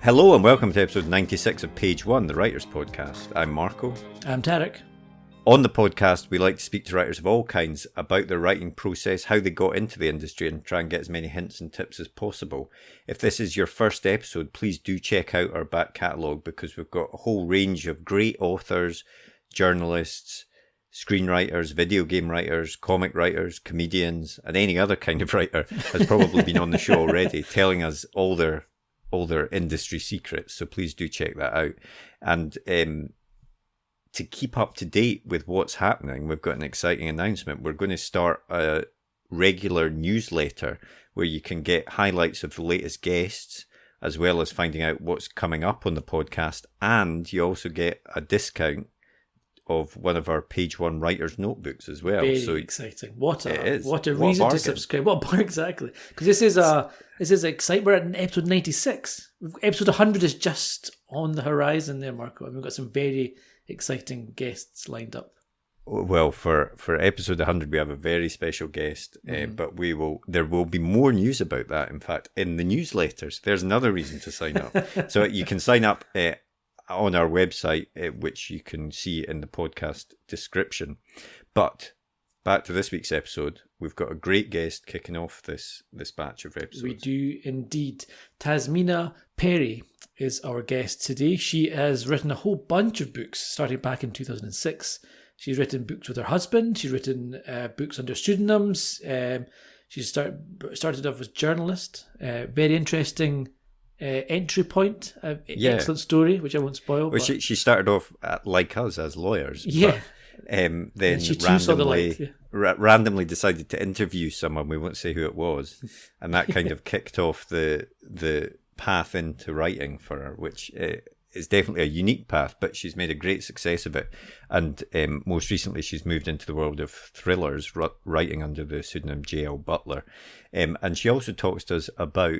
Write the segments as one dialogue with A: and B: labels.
A: Hello and welcome to episode 96 of Page 1, the Writers Podcast. I'm Marco.
B: I'm Tarek.
A: On the podcast, we like to speak to writers of all kinds about their writing process, how they got into the industry, and try and get as many hints and tips as possible. If this is your first episode, please do check out our back catalogue because we've got a whole range of great authors, journalists, screenwriters, video game writers, comic writers, comedians, and any other kind of writer has probably been on the show already, telling us all their industry secrets. So please do check that out. And to keep up to date with what's happening, we've got an exciting announcement. We're going to start a regular newsletter where you can get highlights of the latest guests, as well as finding out what's coming up on the podcast. And you also get a discount of one of our Page 1 writers' notebooks as well.
B: Very exciting. What a reason
A: bargain
B: to subscribe. Exactly. Because this is exciting. We're at episode 96. Episode 100 is just on the horizon there, Marco. And we've got some very exciting guests lined up.
A: Well, for episode 100, we have a very special guest, but there will be more news about that, in fact, in the newsletters. There's another reason to sign up. So you can sign up on our website, which you can see in the podcast description. But back to this week's episode, we've got a great guest kicking off this batch of episodes.
B: We do indeed. Tasmina Perry is our guest today. She has written a whole bunch of books starting back in 2006. She's written books with her husband. She's written books under pseudonyms. She started off as a journalist. Very interesting entry point. Excellent story, which I won't spoil.
A: Well, she started off like us as lawyers.
B: Yeah.
A: But, then she randomly decided to interview someone. We won't say who it was, and that kind of kicked off the path into writing for her, which is definitely a unique path, but she's made a great success of it. And most recently, she's moved into the world of thrillers, writing under the pseudonym JL Butler. And she also talks to us about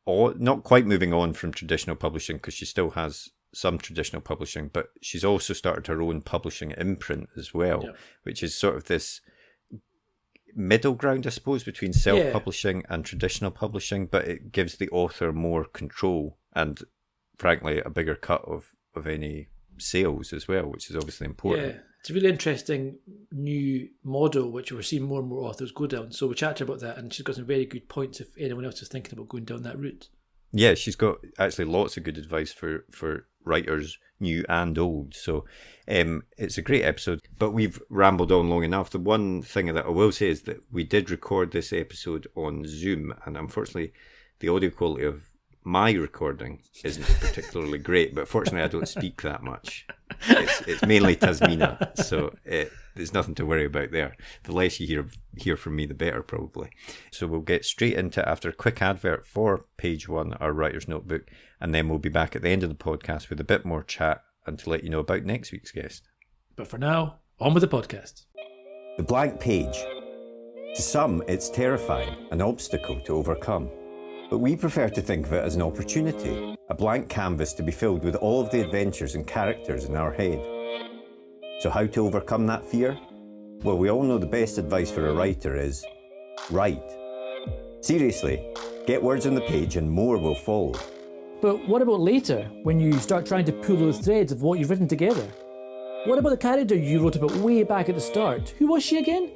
A: not quite moving on from traditional publishing, because she still has some traditional publishing, but she's also started her own publishing imprint as well, which is sort of this middle ground, I suppose, between self-publishing and traditional publishing, but it gives the author more control and, frankly, a bigger cut of any sales as well, which is obviously important.
B: Yeah, it's a really interesting new model, which we're seeing more and more authors go down. So we chatted about that, and she's got some very good points if anyone else is thinking about going down that route. Yeah,
A: she's got actually lots of good advice for writers, new and old. So it's a great episode, but we've rambled on long enough. The one thing that I will say is that we did record this episode on Zoom, and unfortunately the audio quality of my recording isn't particularly great, but fortunately I don't speak that much. It's mainly Tasmina, so there's nothing to worry about there. The less you hear from me, the better, probably. So we'll get straight into it after a quick advert for Page 1, our writer's notebook, and then we'll be back at the end of the podcast with a bit more chat and to let you know about next week's guest.
B: But for now, on with the podcast.
A: The blank page. To some, it's terrifying, an obstacle to overcome. But we prefer to think of it as an opportunity, a blank canvas to be filled with all of the adventures and characters in our head. So how to overcome that fear? Well, we all know the best advice for a writer is write. Seriously, get words on the page and more will follow.
B: But what about later, when you start trying to pull those threads of what you've written together? What about the character you wrote about way back at the start? Who was she again?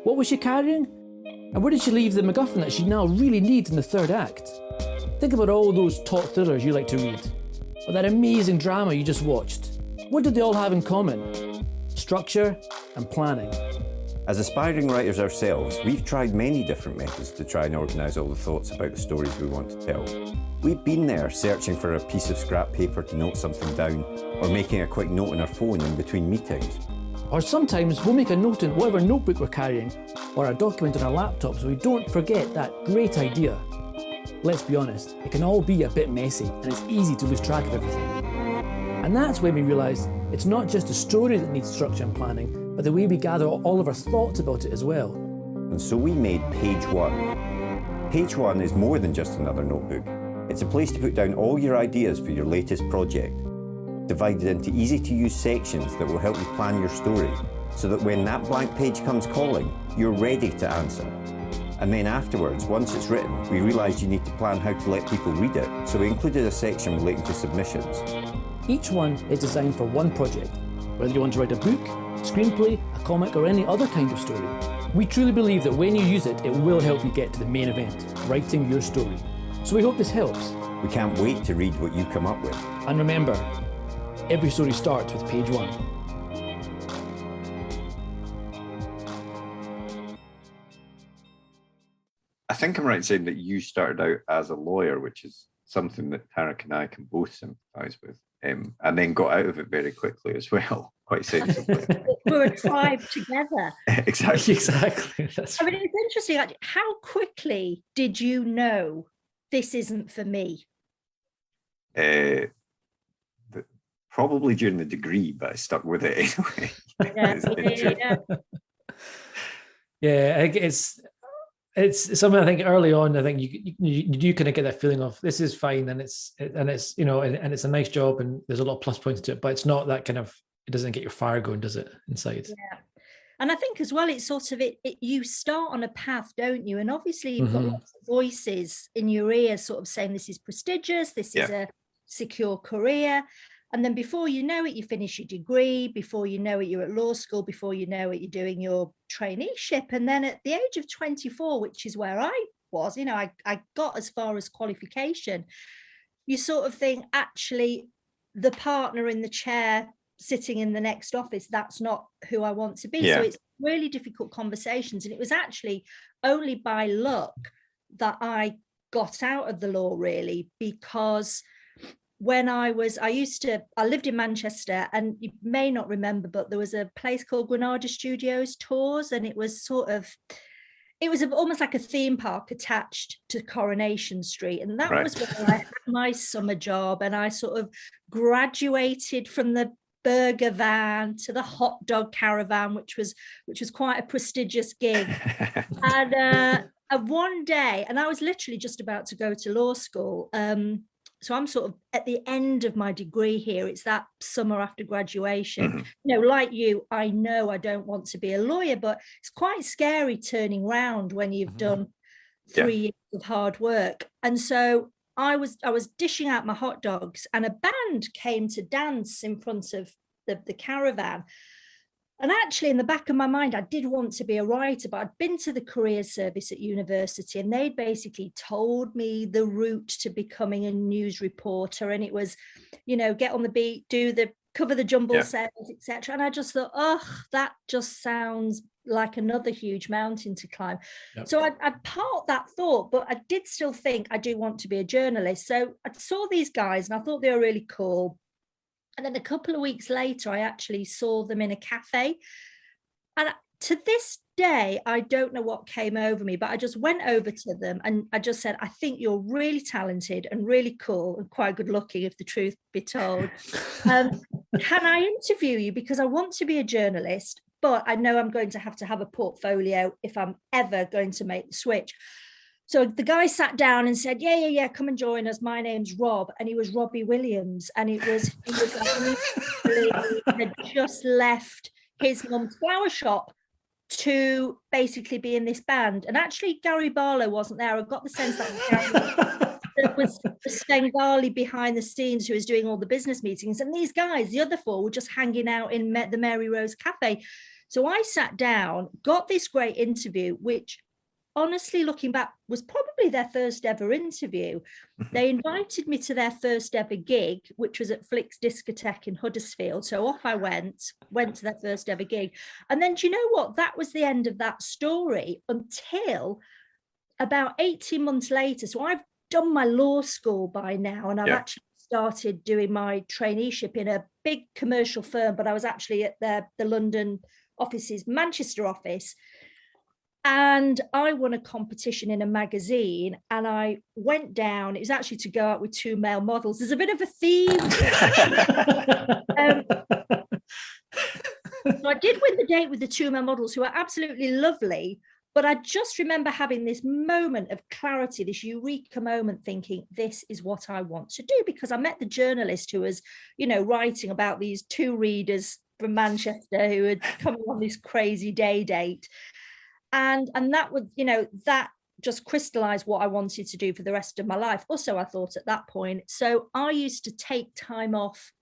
B: What was she carrying? And where did she leave the MacGuffin that she now really needs in the third act? Think about all those top thrillers you like to read, or that amazing drama you just watched. What did they all have in common? Structure and planning.
A: As aspiring writers ourselves, we've tried many different methods to try and organise all the thoughts about the stories we want to tell. We've been there searching for a piece of scrap paper to note something down, or making a quick note on our phone in between meetings.
B: Or sometimes we'll make a note in whatever notebook we're carrying, or a document on our laptop so we don't forget that great idea. Let's be honest, it can all be a bit messy and it's easy to lose track of everything. And that's when we realise it's not just the story that needs structure and planning, but the way we gather all of our thoughts about it as well.
A: And so we made Page 1. Page 1 is more than just another notebook. It's a place to put down all your ideas for your latest project, divided into easy-to-use sections that will help you plan your story, so that when that blank page comes calling, you're ready to answer. And then afterwards, once it's written, we realised you need to plan how to let people read it. So we included a section relating to submissions.
B: Each one is designed for one project, whether you want to write a book, screenplay, a comic, or any other kind of story. We truly believe that when you use it, it will help you get to the main event, writing your story. So we hope this helps.
A: We can't wait to read what you come up with.
B: And remember, every story starts with page 1.
A: I think I'm right in saying that you started out as a lawyer, which is something that Tarek and I can both sympathise with, and then got out of it very quickly as well, quite sensibly.
C: We're a tribe together.
A: Exactly.
B: That's
C: I mean, it's interesting, actually, how quickly did you know this isn't for me?
A: Probably during the degree, but I stuck with it anyway.
B: Yeah, it's something I think early on. I think you kind of get that feeling of this is fine, and it's you know, and it's a nice job, and there's a lot of plus points to it, but it's not that kind of, it doesn't get your fire going, does it, inside?
C: Yeah. And I think as well, it's sort of you start on a path, don't you? And obviously you've got lots of voices in your ear sort of saying this is prestigious, this is a secure career. And then before you know it, you finish your degree. Before you know it, you're at law school. Before you know it, you're doing your traineeship. And then at the age of 24, which is where I was, you know, I got as far as qualification. You sort of think, actually, the partner in the chair sitting in the next office, that's not who I want to be. So it's really difficult conversations. And it was actually only by luck that I got out of the law, really, because when I lived in Manchester, and you may not remember, but there was a place called Granada Studios Tours, and it was almost like a theme park attached to Coronation Street. And that was where I had my summer job, and I sort of graduated from the burger van to the hot dog caravan, which was quite a prestigious gig. And one day, and I was literally just about to go to law school, so I'm sort of at the end of my degree here. It's that summer after graduation. You know, like you, I know I don't want to be a lawyer, but it's quite scary turning round when you've done 3 years of hard work. And so I was dishing out my hot dogs, and a band came to dance in front of the caravan. And actually, in the back of my mind, I did want to be a writer, but I'd been to the careers service at university, and they'd basically told me the route to becoming a news reporter. And it was, you know, get on the beat, cover the jumble sales, etc. And I just thought, that just sounds like another huge mountain to climb. So I parked that thought, but I did still think I do want to be a journalist. So I saw these guys, and I thought they were really cool. And then a couple of weeks later, I actually saw them in a cafe. And to this day, I don't know what came over me, but I just went over to them and I just said, I think you're really talented and really cool and quite good looking, if the truth be told. Can I interview you? Because I want to be a journalist, but I know I'm going to have a portfolio if I'm ever going to make the switch. So the guy sat down and said, yeah, come and join us. My name's Rob. And he was Robbie Williams. And he was had just left his mum's flower shop to basically be in this band. And actually, Gary Barlow wasn't there. I got the sense that there was the Svengali behind the scenes who was doing all the business meetings. And these guys, the other four, were just hanging out in the Mary Rose Cafe. So I sat down, got this great interview, which honestly, looking back, was probably their first ever interview. They invited me to their first ever gig, which was at Flicks Discotheque in Huddersfield. So off I went to their first ever gig. And then do you know what? That was the end of that story until about 18 months later. So I've done my law school by now, and I've actually started doing my traineeship in a big commercial firm, but I was actually at the London office's Manchester office. And I won a competition in a magazine, and I went down. It was actually to go out with 2 male models. There's a bit of a theme. So I did win the date with the 2 male models, who are absolutely lovely. But I just remember having this moment of clarity, this eureka moment, thinking, this is what I want to do. Because I met the journalist who was, you know, writing about these 2 readers from Manchester who had come on this crazy day date. And that would, that just crystallized what I wanted to do for the rest of my life. Also, I thought at that point, so I used to take time off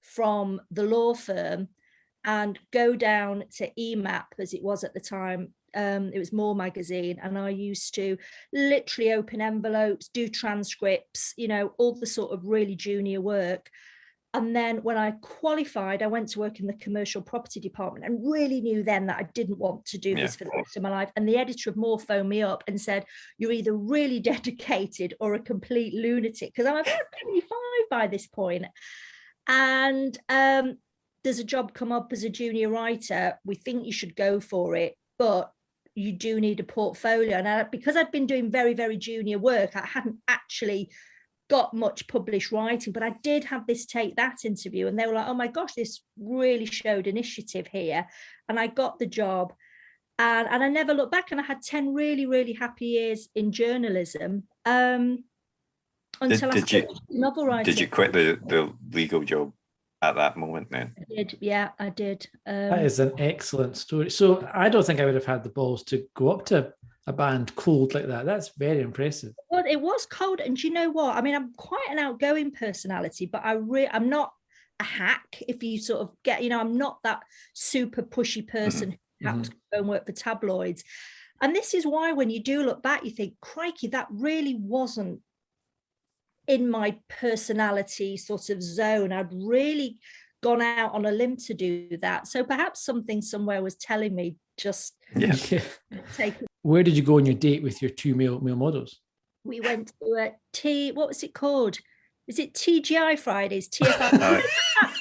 C: from the law firm and go down to EMAP, as it was at the time. It was More Magazine, and I used to literally open envelopes, do transcripts, all the sort of really junior work. And then when I qualified, I went to work in the commercial property department and really knew then that I didn't want to do this for the rest of my life. And the editor of More phoned me up and said, you're either really dedicated or a complete lunatic, because I'm about 25 by this point. And there's a job come up as a junior writer. We think you should go for it, but you do need a portfolio. And because I'd been doing very, very junior work, I hadn't actually got much published writing, but I did have this Take That interview, and they were like, oh my gosh, this really showed initiative here. And I got the job, and I never looked back, and I had 10 really, really happy years in journalism until I started novel writing.
A: Did you quit the legal job at that moment then?
C: I did, yeah, I did.
B: That is an excellent story. So I don't think I would have had the balls to go up to a band cold like that. That's very impressive.
C: Well, it was cold, and do you know what? I mean, I'm quite an outgoing personality, but I'm not a hack. If you sort of get, I'm not that super pushy person who has to go and work for tabloids. And this is why when you do look back, you think, crikey, that really wasn't in my personality sort of zone. I'd really gone out on a limb to do that. So perhaps something somewhere was telling me just take.
B: Where did you go on your date with your two male models?
C: We went to what was it called? Is it TGI Fridays? TFI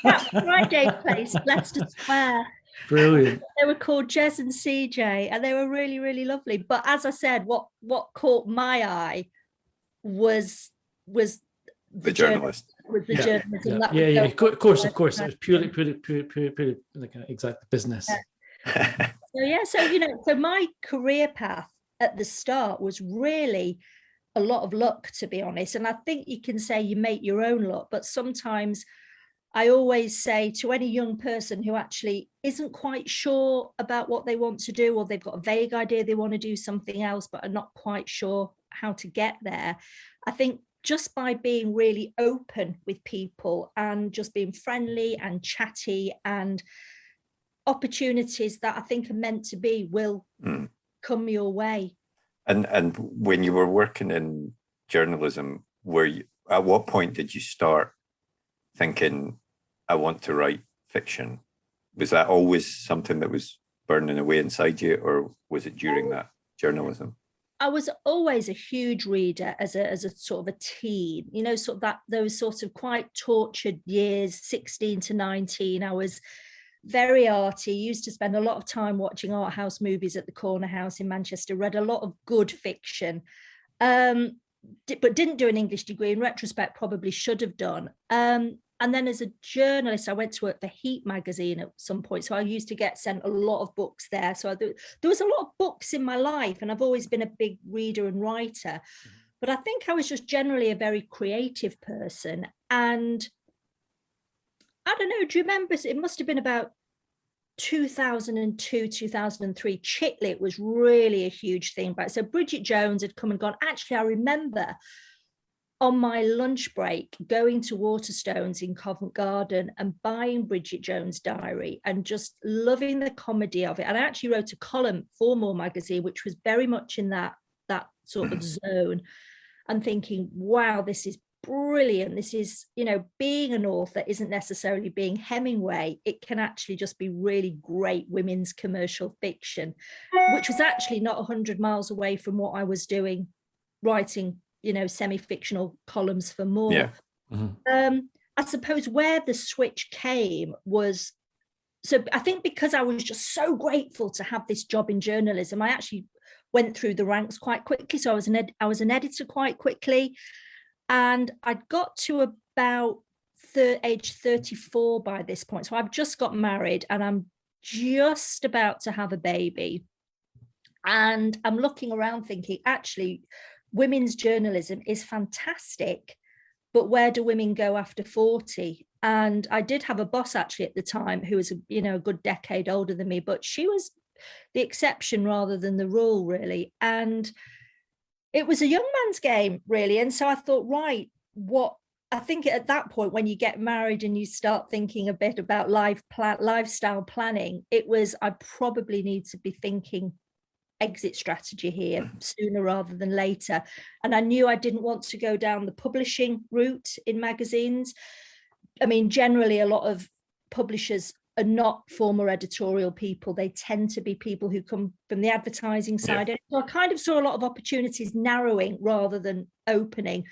C: that Friday place, Leicester Square.
B: Brilliant.
C: They were called Jez and CJ, and they were really, really lovely. But as I said, what caught my eye was
A: the journalist.
C: With the journalism.
B: Yeah. Of course. It was purely like an exact business.
C: So my career path at the start was really a lot of luck, to be honest. And I think you can say you make your own luck, but sometimes I always say to any young person who actually isn't quite sure about what they want to do, or they've got a vague idea they want to do something else, but are not quite sure how to get there, I think just by being really open with people and just being friendly and chatty, and opportunities that I think are meant to be will come your way.
A: And when you were working in journalism, at what point did you start thinking, I want to write fiction? Was that always something that was burning away inside you, or was it during that journalism?
C: I was always a huge reader as a sort of a teen, sort of those sort of quite tortured years, 16 to 19. I was very arty, used to spend a lot of time watching art house movies at the Corner House in Manchester, read a lot of good fiction, but didn't do an English degree. In retrospect, probably should have done. And then as a journalist, I went to work for Heat magazine at some point. So I used to get sent a lot of books there. So there was a lot of books in my life, and I've always been a big reader and writer. But I think I was just generally a very creative person. And I don't know, do you remember, it must have been about 2002, 2003, Chitlit was really a huge thing. So Bridget Jones had come and gone. Actually, I remember on my lunch break going to Waterstones in Covent Garden and buying Bridget Jones' diary and just loving the comedy of it. And I actually wrote a column for More magazine, which was very much in that sort of zone, and thinking, wow, this is brilliant. This is, being an author isn't necessarily being Hemingway. It can actually just be really great women's commercial fiction, which was actually not 100 miles away from what I was doing, writing, semi-fictional columns for More.
A: Yeah. Mm-hmm.
C: I suppose where the switch came was, so I think because I was just so grateful to have this job in journalism, I actually went through the ranks quite quickly. So I was an editor quite quickly. And I'd got to about age 34 by this point. So I've just got married and I'm just about to have a baby. And I'm looking around thinking, actually, women's journalism is fantastic, but where do women go after 40? And I did have a boss actually at the time who was, a good decade older than me, but she was the exception rather than the rule, really. And it was a young man's game, really. And so I thought, right, what I think at that point, when you get married and you start thinking a bit about lifestyle planning, it was, I probably need to be thinking exit strategy here sooner rather than later. And I knew I didn't want to go down the publishing route in magazines. I mean, generally, a lot of publishers are not former editorial people. They tend to be people who come from the advertising side. Yeah. So I kind of saw a lot of opportunities narrowing rather than opening.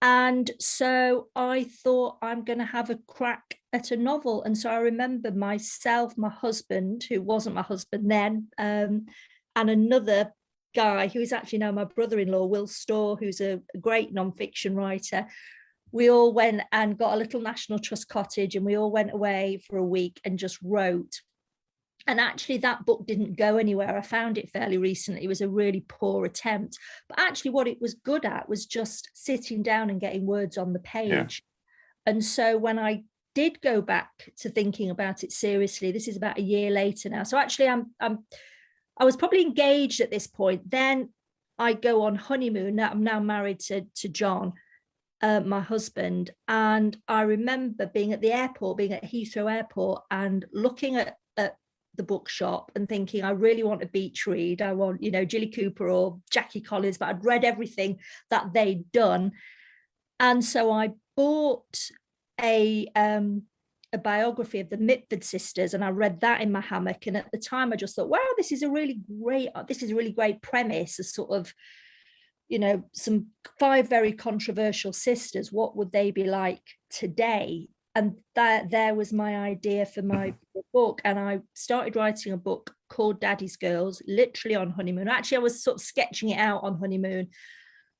C: And so I thought, I'm going to have a crack at a novel. And so I remember myself, my husband, who wasn't my husband then, and another guy who is actually now my brother-in-law, Will Storr, who's a great non-fiction writer. We all went and got a little National Trust cottage, and we all went away for a week and just wrote. And actually that book didn't go anywhere. I found it fairly recently. It was a really poor attempt. But actually what it was good at was just sitting down and getting words on the page. Yeah. And so when I did go back to thinking about it seriously, this is about a year later now. So actually I was probably engaged at this point. Then I go on honeymoon. Now I'm now married to John, my husband. And I remember being at the airport, being at Heathrow Airport, and looking at the bookshop and thinking, I really want a beach read. I want, Jilly Cooper or Jackie Collins, but I'd read everything that they'd done. And so I bought a biography of the Mitford sisters, and I read that in my hammock. And at the time I just thought, wow, this is a really great premise, a sort of, some 5 very controversial sisters. What would they be like today? And there was my idea for my book. And I started writing a book called Daddy's Girls, literally on honeymoon. Actually, I was sort of sketching it out on honeymoon.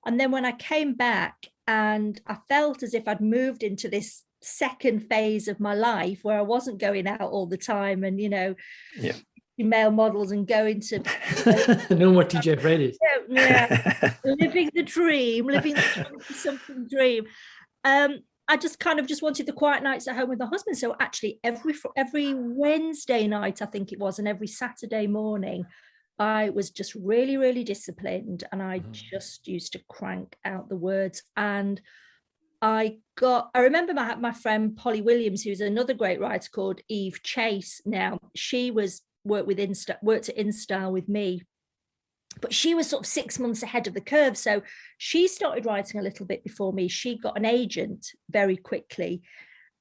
C: And then when I came back, and I felt as if I'd moved into this second phase of my life where I wasn't going out all the time and, male models and going to
B: no more TJ Freddy's.
C: living the dream, something dream. I just wanted the quiet nights at home with my husband. So actually every Wednesday night, I think it was, and every Saturday morning, I was just really, really disciplined, and I just used to crank out the words. And I remember my friend Polly Williams, who's another great writer called Eve Chase now. She worked at InStyle with me, but she was sort of 6 months ahead of the curve. So she started writing a little bit before me. She got an agent very quickly.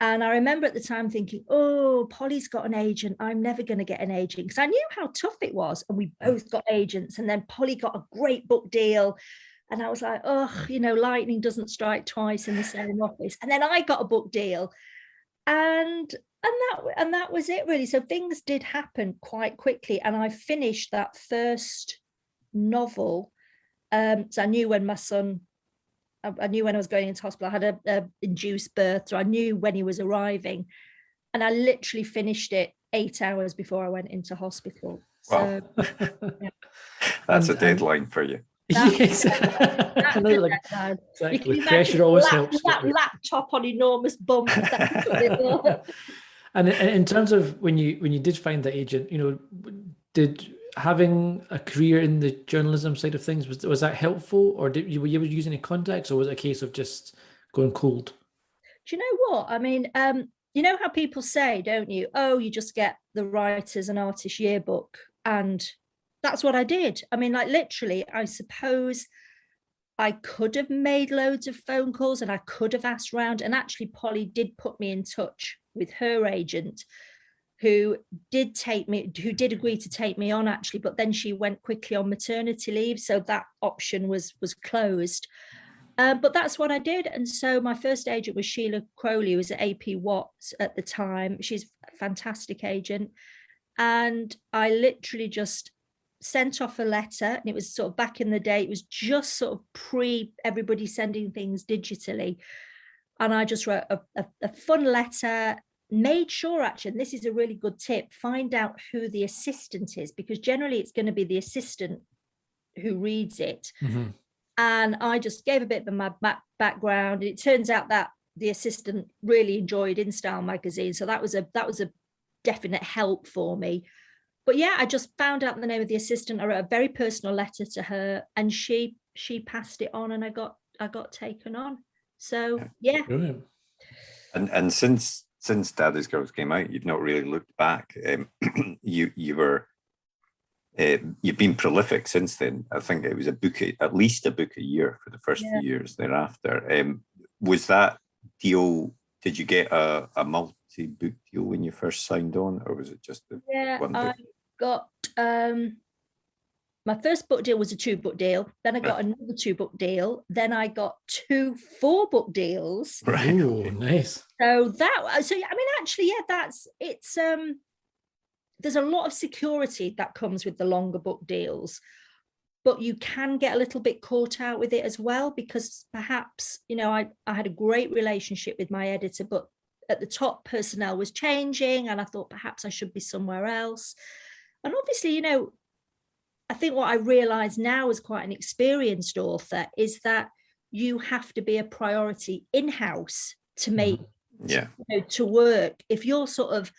C: And I remember at the time thinking, oh, Polly's got an agent. I'm never going to get an agent, because I knew how tough it was. And we both got agents. And then Polly got a great book deal. And I was like, oh, lightning doesn't strike twice in the same office. And then I got a book deal. And that was it, really. So things did happen quite quickly. And I finished that first novel. So I knew when I was going into hospital. I had a induced birth, so I knew when he was arriving, and I literally finished it 8 hours before I went into hospital.
A: Wow.
C: So, yeah.
A: That's a deadline for you.
B: Yes. Exactly. Pressure always helps.
C: That laptop on enormous bumps.
B: And in terms of when you did find the agent, did having a career in the journalism side of things, was that helpful, or were you using any contacts, or was it a case of just going cold?
C: Do you know what I mean? You know how people say, don't you? Oh, you just get the Writers and Artists Yearbook, and that's what I did. I mean, like, literally, I suppose I could have made loads of phone calls and I could have asked around. And actually, Polly did put me in touch with her agent, who did agree to take me on, actually, but then she went quickly on maternity leave, so that option was closed. But that's what I did. And so my first agent was Sheila Crowley, who was at AP Watts at the time. She's a fantastic agent. And I literally just sent off a letter, and it was sort of back in the day, it was just sort of pre everybody sending things digitally. And I just wrote a fun letter, made sure, actually, and this is a really good tip, find out who the assistant is, because generally it's going to be the assistant who reads it. Mm-hmm. And I just gave a bit of my background. And it turns out that the assistant really enjoyed InStyle magazine. So that was a definite help for me. but yeah, I just found out the name of the assistant. I wrote a very personal letter to her, and she passed it on, and I got taken on. So yeah.
B: Brilliant.
A: And since Daddy's Girls came out, you've not really looked back. You've been prolific since then. I think it was at least a book a year for the first few years thereafter. Was that deal? Did you get a multi-book deal when you first signed on, or was it just the one book?
C: I got my first book deal was a 2-book deal. Then I got another 2-book deal. Then I got 2 4-book deals.
B: Right. Ooh, nice.
C: So actually, yeah, it's there's a lot of security that comes with the longer book deals, but you can get a little bit caught out with it as well, because perhaps, I had a great relationship with my editor, but at the top personnel was changing, and I thought perhaps I should be somewhere else. And obviously, I think what I realize now as quite an experienced author is that you have to be a priority in-house to make to work. If you're sort of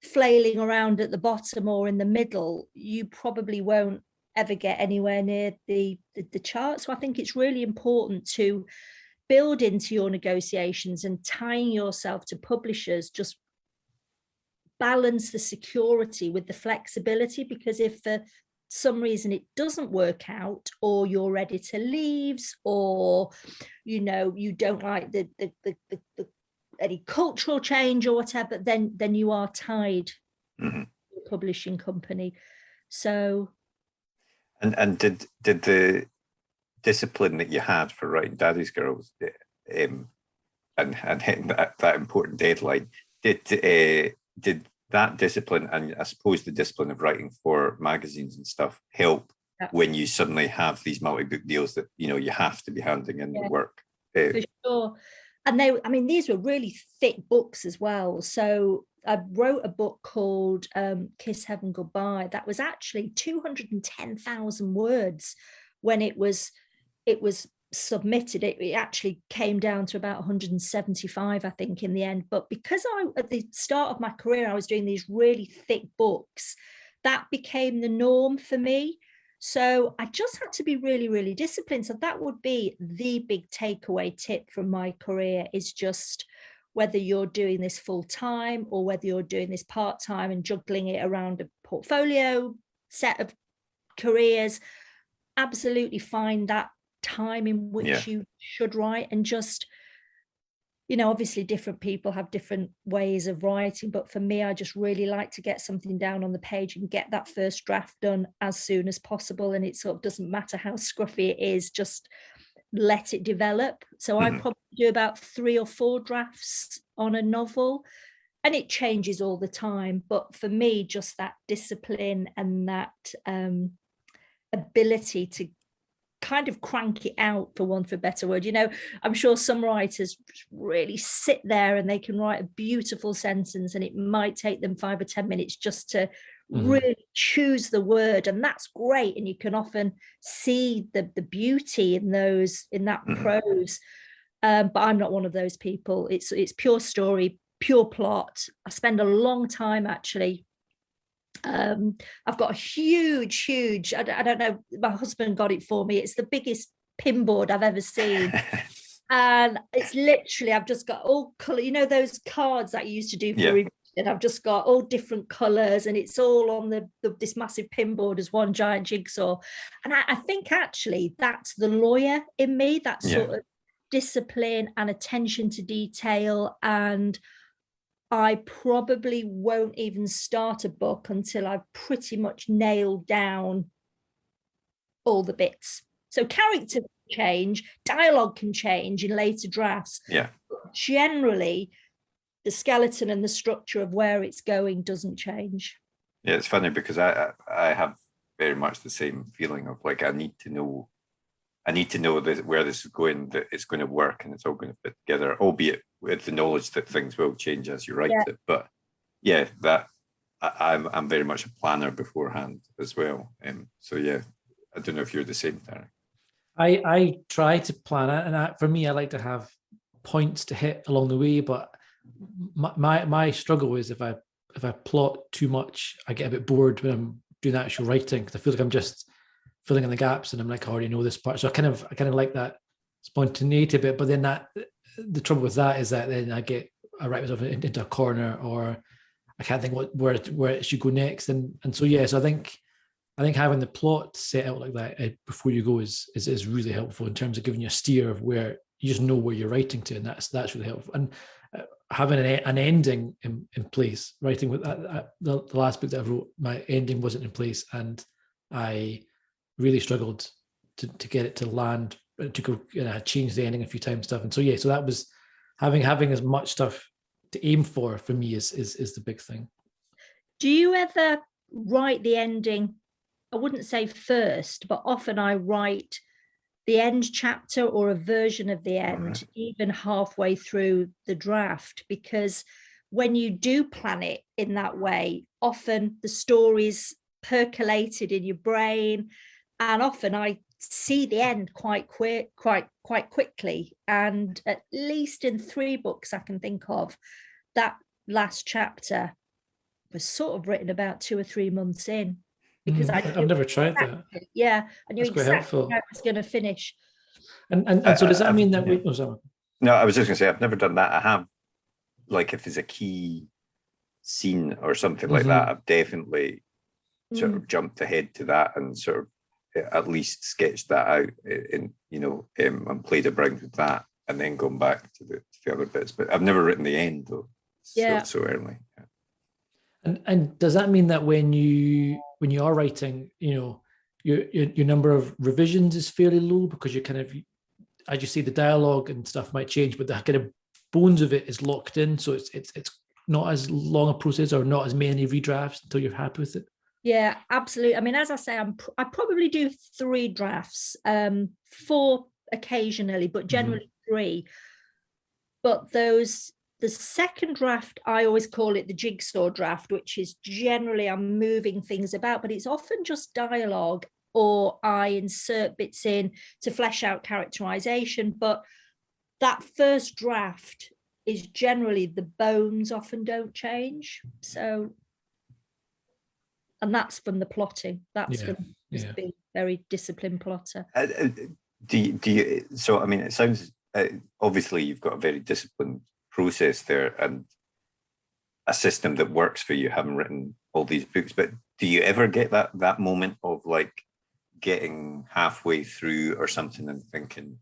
C: flailing around at the bottom or in the middle, you probably won't ever get anywhere near the chart. So I think it's really important to build into your negotiations and tying yourself to publishers, just balance the security with the flexibility, because if for some reason it doesn't work out, or you're ready to leave, or you don't like the any cultural change or whatever, then you are tied to a publishing company. So
A: and did the discipline that you had for writing Daddy's Girls and hitting that important deadline, did that discipline, and I suppose the discipline of writing for magazines and stuff, help when you suddenly have these multi-book deals that you have to be handing in the work?
C: For sure. And these were really thick books as well. So I wrote a book called Kiss Heaven Goodbye. That was actually 210,000 words when it was submitted. It actually came down to about 175, I think, in the end. But because at the start of my career, I was doing these really thick books, that became the norm for me. So I just had to be really, really disciplined. So that would be the big takeaway tip from my career, is just whether you're doing this full time or whether you're doing this part time and juggling it around a portfolio set of careers, absolutely find that time in which you should write, and just, obviously different people have different ways of writing, but for me, I just really like to get something down on the page and get that first draft done as soon as possible. And it sort of doesn't matter how scruffy it is, just let it develop. So I probably do about 3 or 4 drafts on a novel, and it changes all the time. But for me, just that discipline and that ability to kind of crank it out, for want of a better word. I'm sure some writers really sit there and they can write a beautiful sentence, and it might take them 5 or 10 minutes just to really choose the word, and that's great, and you can often see the beauty in that prose, but I'm not one of those people. It's pure story, pure plot. I spend a long time actually. I've got a huge, I don't know, my husband got it for me. It's the biggest pinboard I've ever seen. And it's literally, I've just got all color, those cards that you used to do for review, and I've just got all different colors, and it's all on this massive pinboard as one giant jigsaw. And I think actually that's the lawyer in me, that sort of discipline and attention to detail. And I probably won't even start a book until I've pretty much nailed down all the bits. So character can change, dialogue can change in later drafts.
A: Yeah.
C: But generally, the skeleton and the structure of where it's going doesn't change.
A: Yeah, it's funny because I have very much the same feeling of like, I need to know that where this is going, that it's going to work and it's all going to fit together, albeit with the knowledge that things will change as you write it. But yeah, that I'm very much a planner beforehand as well. So yeah, I don't know if you're the same, Terry.
B: I try to plan it, and for me, I like to have points to hit along the way. But my struggle is if I if I plot too much, I get a bit bored when I'm doing the actual writing, because I feel like I'm just filling in the gaps, and I'm like, I already know this part. So I kind of like that spontaneity bit. But then the trouble with that is that then I write myself into a corner, or I can't think where it should go next. And so so I think having the plot set out like that before you go is really helpful in terms of giving you a steer of where you just know where you're writing to, and that's really helpful. And having an ending in place, writing with the last book that I wrote, my ending wasn't in place, and I really struggled to get it to land. To go, change the ending a few times, stuff. And so that was having as much stuff to aim for me is the big thing.
C: Do you ever write the ending? I wouldn't say first, but often I write the end chapter or a version of the end, even halfway through the draft, because when you do plan it in that way, often the story's percolated in your brain, and often I see the end quite quickly. And at least in 3 books I can think of, that last chapter was sort of written about 2 or 3 months in, because
B: I've never tried that.
C: Yeah, I knew
B: exactly
C: how I was going to finish.
B: And so does that mean that
A: No, I was just going to say, I've never done that. I have, like, if there's a key scene or something like that, I've definitely sort of jumped ahead to that and sort of at least sketched that out in and played around with that, and then gone back to the other bits. But I've never written the end though. So early. Yeah.
B: And does that mean that when you are writing, your number of revisions is fairly low, because you kind of, as you say, the dialogue and stuff might change, but the kind of bones of it is locked in, so it's not as long a process, or not as many redrafts until you're happy with it?
C: Yeah, absolutely. I mean, as I say, I probably do 3 drafts, 4 occasionally, but generally 3. But the second draft, I always call it the jigsaw draft, which is generally I'm moving things about, but it's often just dialogue, or I insert bits in to flesh out characterization. But that first draft is generally, the bones often don't change. So, and that's from the plotting. That's from just being a very disciplined plotter.
A: Do you? So, I mean, it sounds obviously you've got a very disciplined process there and a system that works for you, having written all these books. But do you ever get that moment of like getting halfway through or something and thinking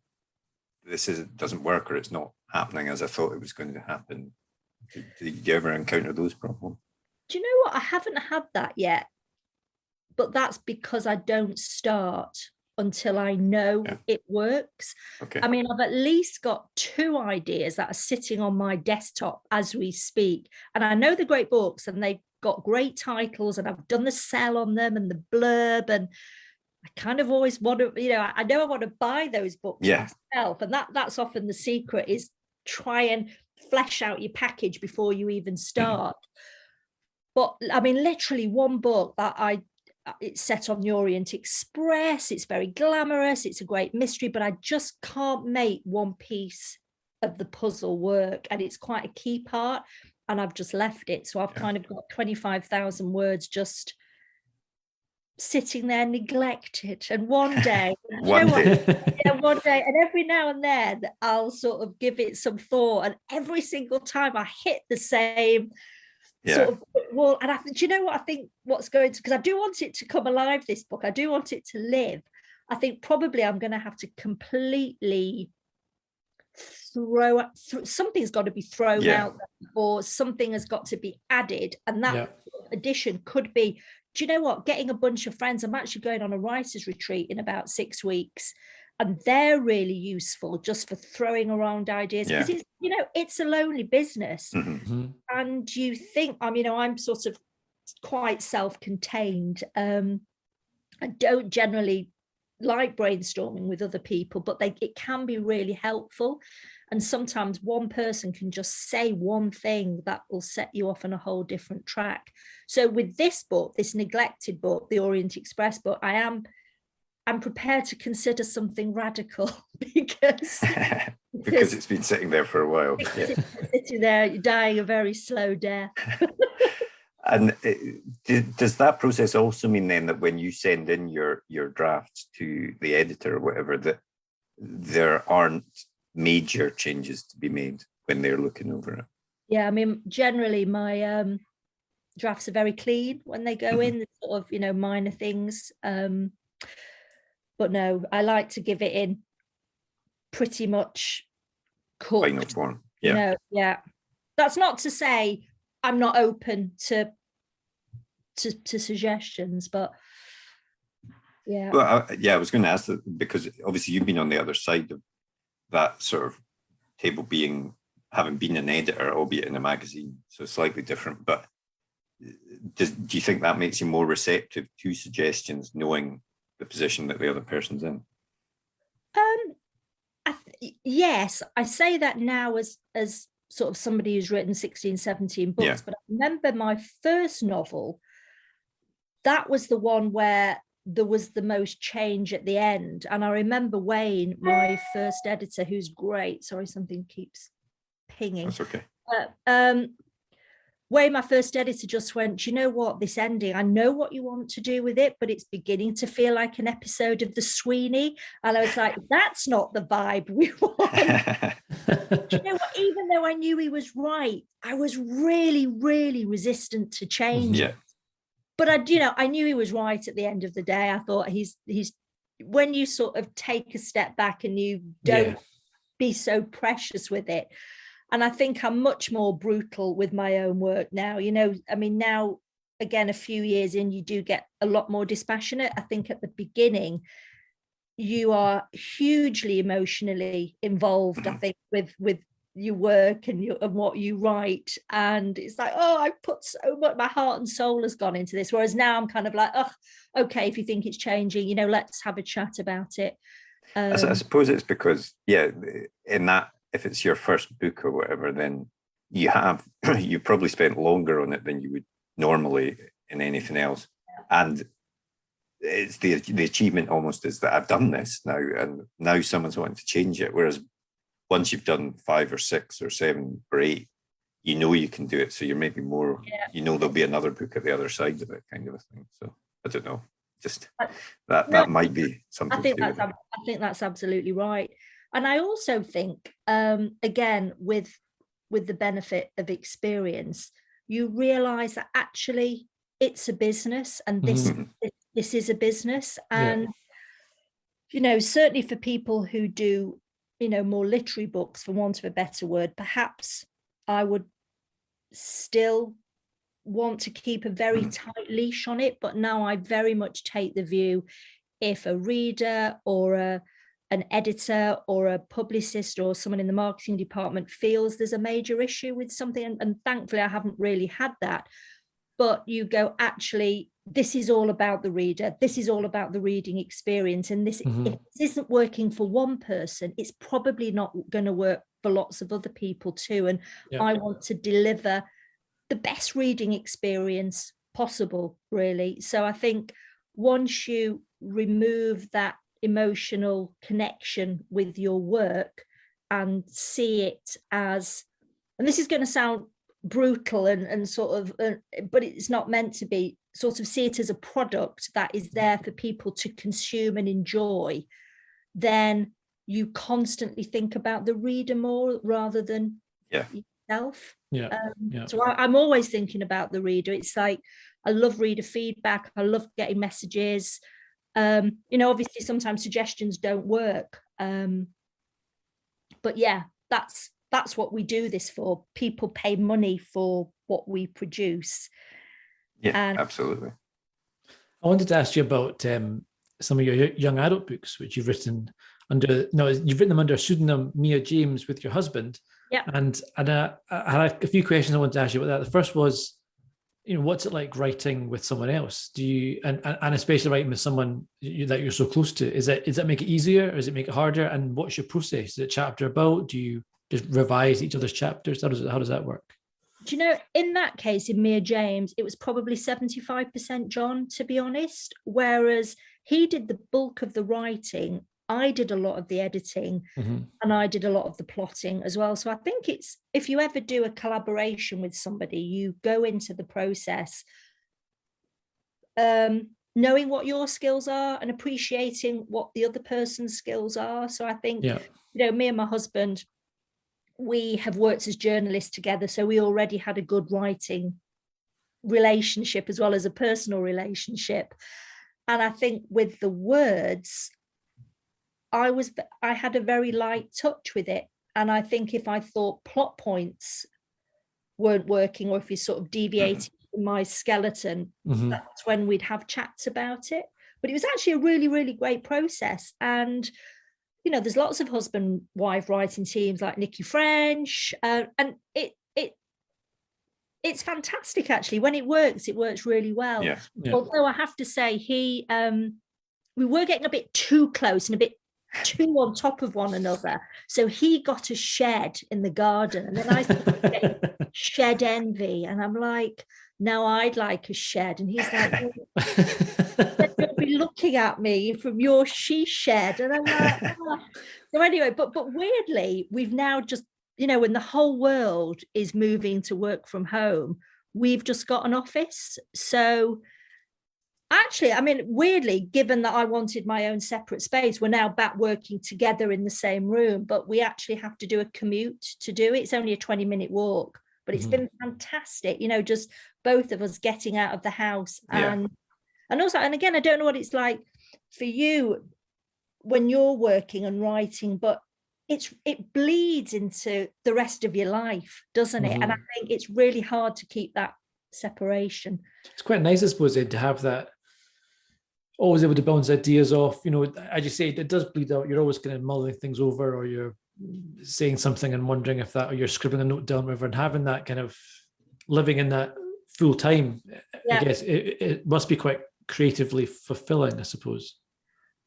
A: doesn't work, or it's not happening as I thought it was going to happen? Did you ever encounter those problems?
C: Do you know what? I haven't had that yet, but that's because I don't start until I know it works. Okay. I mean, I've at least got 2 ideas that are sitting on my desktop as we speak, and I know they're great books and they've got great titles, and I've done the sell on them and the blurb, and I kind of always want to, I know I want to buy those books myself, and that's often the secret, is try and flesh out your package before you even start. But I mean, literally one book that it's set on the Orient Express. It's very glamorous. It's a great mystery, but I just can't make one piece of the puzzle work. And it's quite a key part. And I've just left it. So I've kind of got 25,000 words just sitting there neglected. And one day, one day, and every now and then I'll sort of give it some thought. And every single time I hit the same sort of wall. And I think, do you know what I think? What's going to, because I do want it to come alive, this book. I do want it to live. I think probably I'm going to have to completely something's got to be thrown out, or something has got to be added. And that addition could be, do you know what? Getting a bunch of friends. I'm actually going on a writer's retreat in about 6 weeks. And they're really useful just for throwing around ideas, because it's a lonely business. And you think, I'm sort of quite self-contained. I don't generally like brainstorming with other people, but it can be really helpful. And sometimes one person can just say one thing that will set you off on a whole different track. So with this book, this neglected book, the Orient Express book, I'm prepared to consider something radical because
A: it's been sitting there for a while.
C: Sitting there, dying a very slow death.
A: And does that process also mean then that when you send in your drafts to the editor or whatever, that there aren't major changes to be made when they're looking over it?
C: Yeah, I mean, generally my drafts are very clean when they go in, sort of, minor things. But no, I like to give it in pretty much cooked.
A: Final form. Yeah.
C: Yeah. That's not to say I'm not open to suggestions, but yeah.
A: Well, I was going to ask that because obviously you've been on the other side of that sort of table, having been an editor, albeit in a magazine, so slightly different. But do you think that makes you more receptive to suggestions, knowing the position that the other person's in?
C: Yes, I say that now as sort of somebody who's written 16, 17 books, but I remember my first novel, that was the one where there was the most change at the end. And I remember Wayne, my first editor, who's great. Sorry, something keeps pinging.
A: That's okay.
C: Wayne, my first editor, just went, you know what, this ending, I know what you want to do with it, but it's beginning to feel like an episode of The Sweeney. And I was like, that's not the vibe we want. You know what, even though I knew he was right, I was really, really resistant to change.
A: Yeah.
C: But I knew he was right at the end of the day. I thought he's when you sort of take a step back and you don't be so precious with it. And I think I'm much more brutal with my own work now. I mean, now, again, a few years in, you do get a lot more dispassionate. I think at the beginning, you are hugely emotionally involved, I think, with your work and what you write. And it's like, oh, I put so much, my heart and soul has gone into this. Whereas now I'm kind of like, oh, okay, if you think it's changing, let's have a chat about it.
A: I suppose it's because, in that, if it's your first book or whatever, then you probably spent longer on it than you would normally in anything else. And it's the achievement almost is that I've done this now, and now someone's wanting to change it. Whereas once you've done 5 or 6 or 7 or 8, you can do it. So you're maybe more, there'll be another book at the other side of it, kind of a thing. So I don't know, just that might be something.
C: I think that's absolutely right. And I also think, again, with the benefit of experience, you realize that actually it's a business, and this is a business. And, certainly for people who do, more literary books, for want of a better word, perhaps I would still want to keep a very tight leash on it. But now I very much take the view, if a reader or an editor or a publicist or someone in the marketing department feels there's a major issue with something, and thankfully I haven't really had that, but you go, actually, this is all about the reader, this is all about the reading experience, and this, if this isn't working for one person, it's probably not going to work for lots of other people too. And I want to deliver the best reading experience possible, really. So I think once you remove that emotional connection with your work and see it as, and this is going to sound brutal and sort of, but it's not meant to be, sort of see it as a product that is there for people to consume and enjoy, then you constantly think about the reader more rather than yourself. So I'm always thinking about the reader. It's like, I love reader feedback, I love getting messages. Obviously sometimes suggestions don't work, but that's what we do this for. People pay money for what we produce.
A: Absolutely.
B: I wanted to ask you about some of your young adult books, which you've written you've written them under pseudonym Mia James with your husband. And I had a few questions I wanted to ask you about that. The first was, what's it like writing with someone else? Do you, and especially writing with someone that you're so close to, does that make it easier, or does it make it harder? And what's your process? Is it chapter about? Do you just revise each other's chapters? How does that work?
C: Do you know, in that case, in Mia James, it was probably 75% John, to be honest, whereas he did the bulk of the writing I did a lot of the editing and I did a lot of the plotting as well. So I think it's, if you ever do a collaboration with somebody, you go into the process knowing what your skills are and appreciating what the other person's skills are. So I think, me and my husband, we have worked as journalists together, so we already had a good writing relationship as well as a personal relationship. And I think with the words, I had a very light touch with it. And I think if I thought plot points weren't working, or if you sort of deviated from my skeleton, that's when we'd have chats about it. But it was actually a really, really great process. And there's lots of husband-wife writing teams like Nikki French, and it's fantastic actually. When it works really well. Yeah. Although I have to say, we were getting a bit too close and a bit too on top of one another. So he got a shed in the garden, and then I started getting shed envy, and I'm like, now I'd like a shed, and he's like, you'll be looking at me from your she shed, and I'm like, oh. So anyway, but weirdly, we've now just, when the whole world is moving to work from home, we've just got an office. So actually, I mean, weirdly, given that I wanted my own separate space, we're now back working together in the same room, but we actually have to do a commute to do it. It's only a 20-minute walk, but it's been fantastic, just both of us getting out of the house. And also, and again, I don't know what it's like for you when you're working and writing, but it bleeds into the rest of your life, doesn't it? And I think it's really hard to keep that separation.
B: It's quite nice, I suppose, to have that, always able to bounce ideas off. As you say, it does bleed out. You're always kind of mulling things over, or you're saying something and wondering if that, or you're scribbling a note down, whatever, and having that kind of living in that full time, I guess it must be quite creatively fulfilling, I suppose.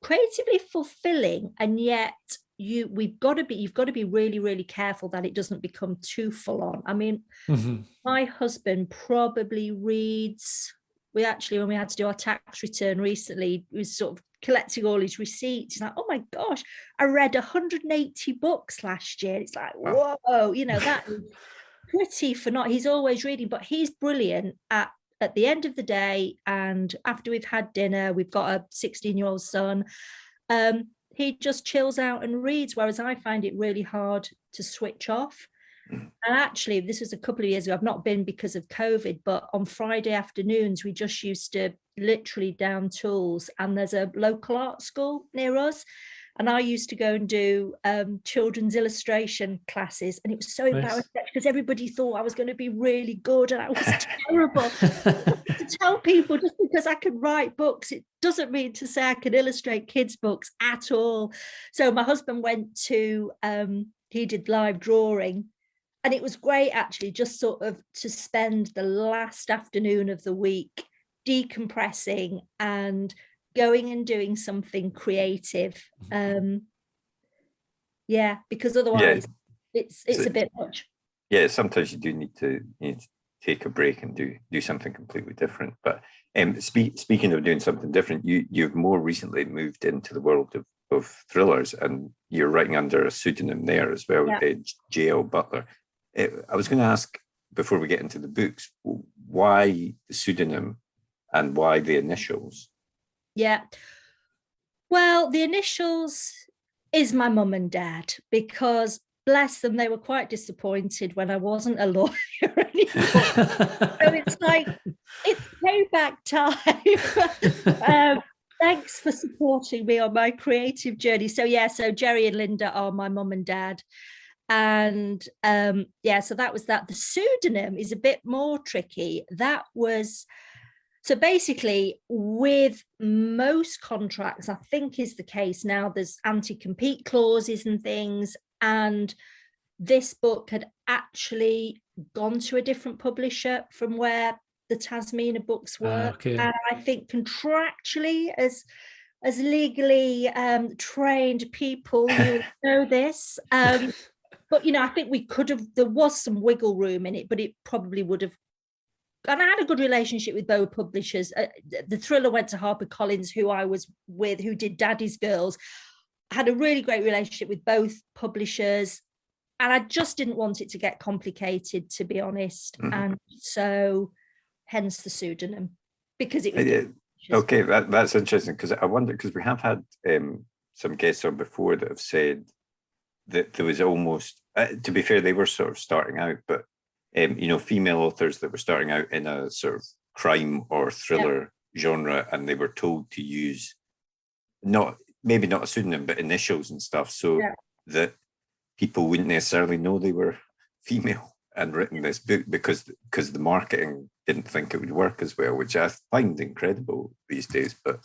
C: Creatively fulfilling, and yet you've got to be really, really careful that it doesn't become too full on. I mean, my husband probably reads. We actually, when we had to do our tax return recently, he was sort of collecting all his receipts. He's like, oh my gosh, I read 180 books last year. It's like, whoa, that is pretty for not. He's always reading, but he's brilliant at the end of the day, and after we've had dinner, we've got a 16-year-old son. He just chills out and reads, whereas I find it really hard to switch off. And actually, this was a couple of years ago. I've not been because of COVID, but on Friday afternoons, we just used to literally down tools, and there's a local art school near us. And I used to go and do children's illustration classes. And it was so embarrassing because everybody thought I was going to be really good, and I was terrible. To tell people, just because I can write books, it doesn't mean to say I can illustrate kids' books at all. So my husband went to, he did live drawing. And it was great, actually, just sort of to spend the last afternoon of the week decompressing and going and doing something creative. Because otherwise it's a bit much.
A: Yeah, sometimes you do need to take a break and do something completely different. But speaking of doing something different, you've more recently moved into the world of thrillers, and you're writing under a pseudonym there as well, JL Butler. I was going to ask, before we get into the books, why the pseudonym and why the initials?
C: Yeah. Well, the initials is my mum and dad, because bless them, they were quite disappointed when I wasn't a lawyer anymore. So it's like, it's payback time. Thanks for supporting me on my creative journey. So Jerry and Linda are my mum and dad. And so that was that. The pseudonym is a bit more tricky. That was, so basically with most contracts, I think is the case now, there's anti-compete clauses and things. And this book had actually gone to a different publisher from where the Tasmina books were. And I think contractually, as legally trained people, you know this. But, I think we could have, there was some wiggle room in it, but it probably would have. And I had a good relationship with both publishers. The thriller went to HarperCollins, who I was with, who did Daddy's Girls. had a really great relationship with both publishers, and I just didn't want it to get complicated, to be honest. And so hence the pseudonym, because it was
A: okay, that's interesting, because I wonder, because we have had some guests on before that have said that there was almost, to be fair, they were sort of starting out, but female authors that were starting out in a sort of crime or thriller genre, and they were told to use maybe not a pseudonym, but initials and stuff, so that people wouldn't necessarily know they were female and written this book, because the marketing didn't think it would work as well, which I find incredible these days, but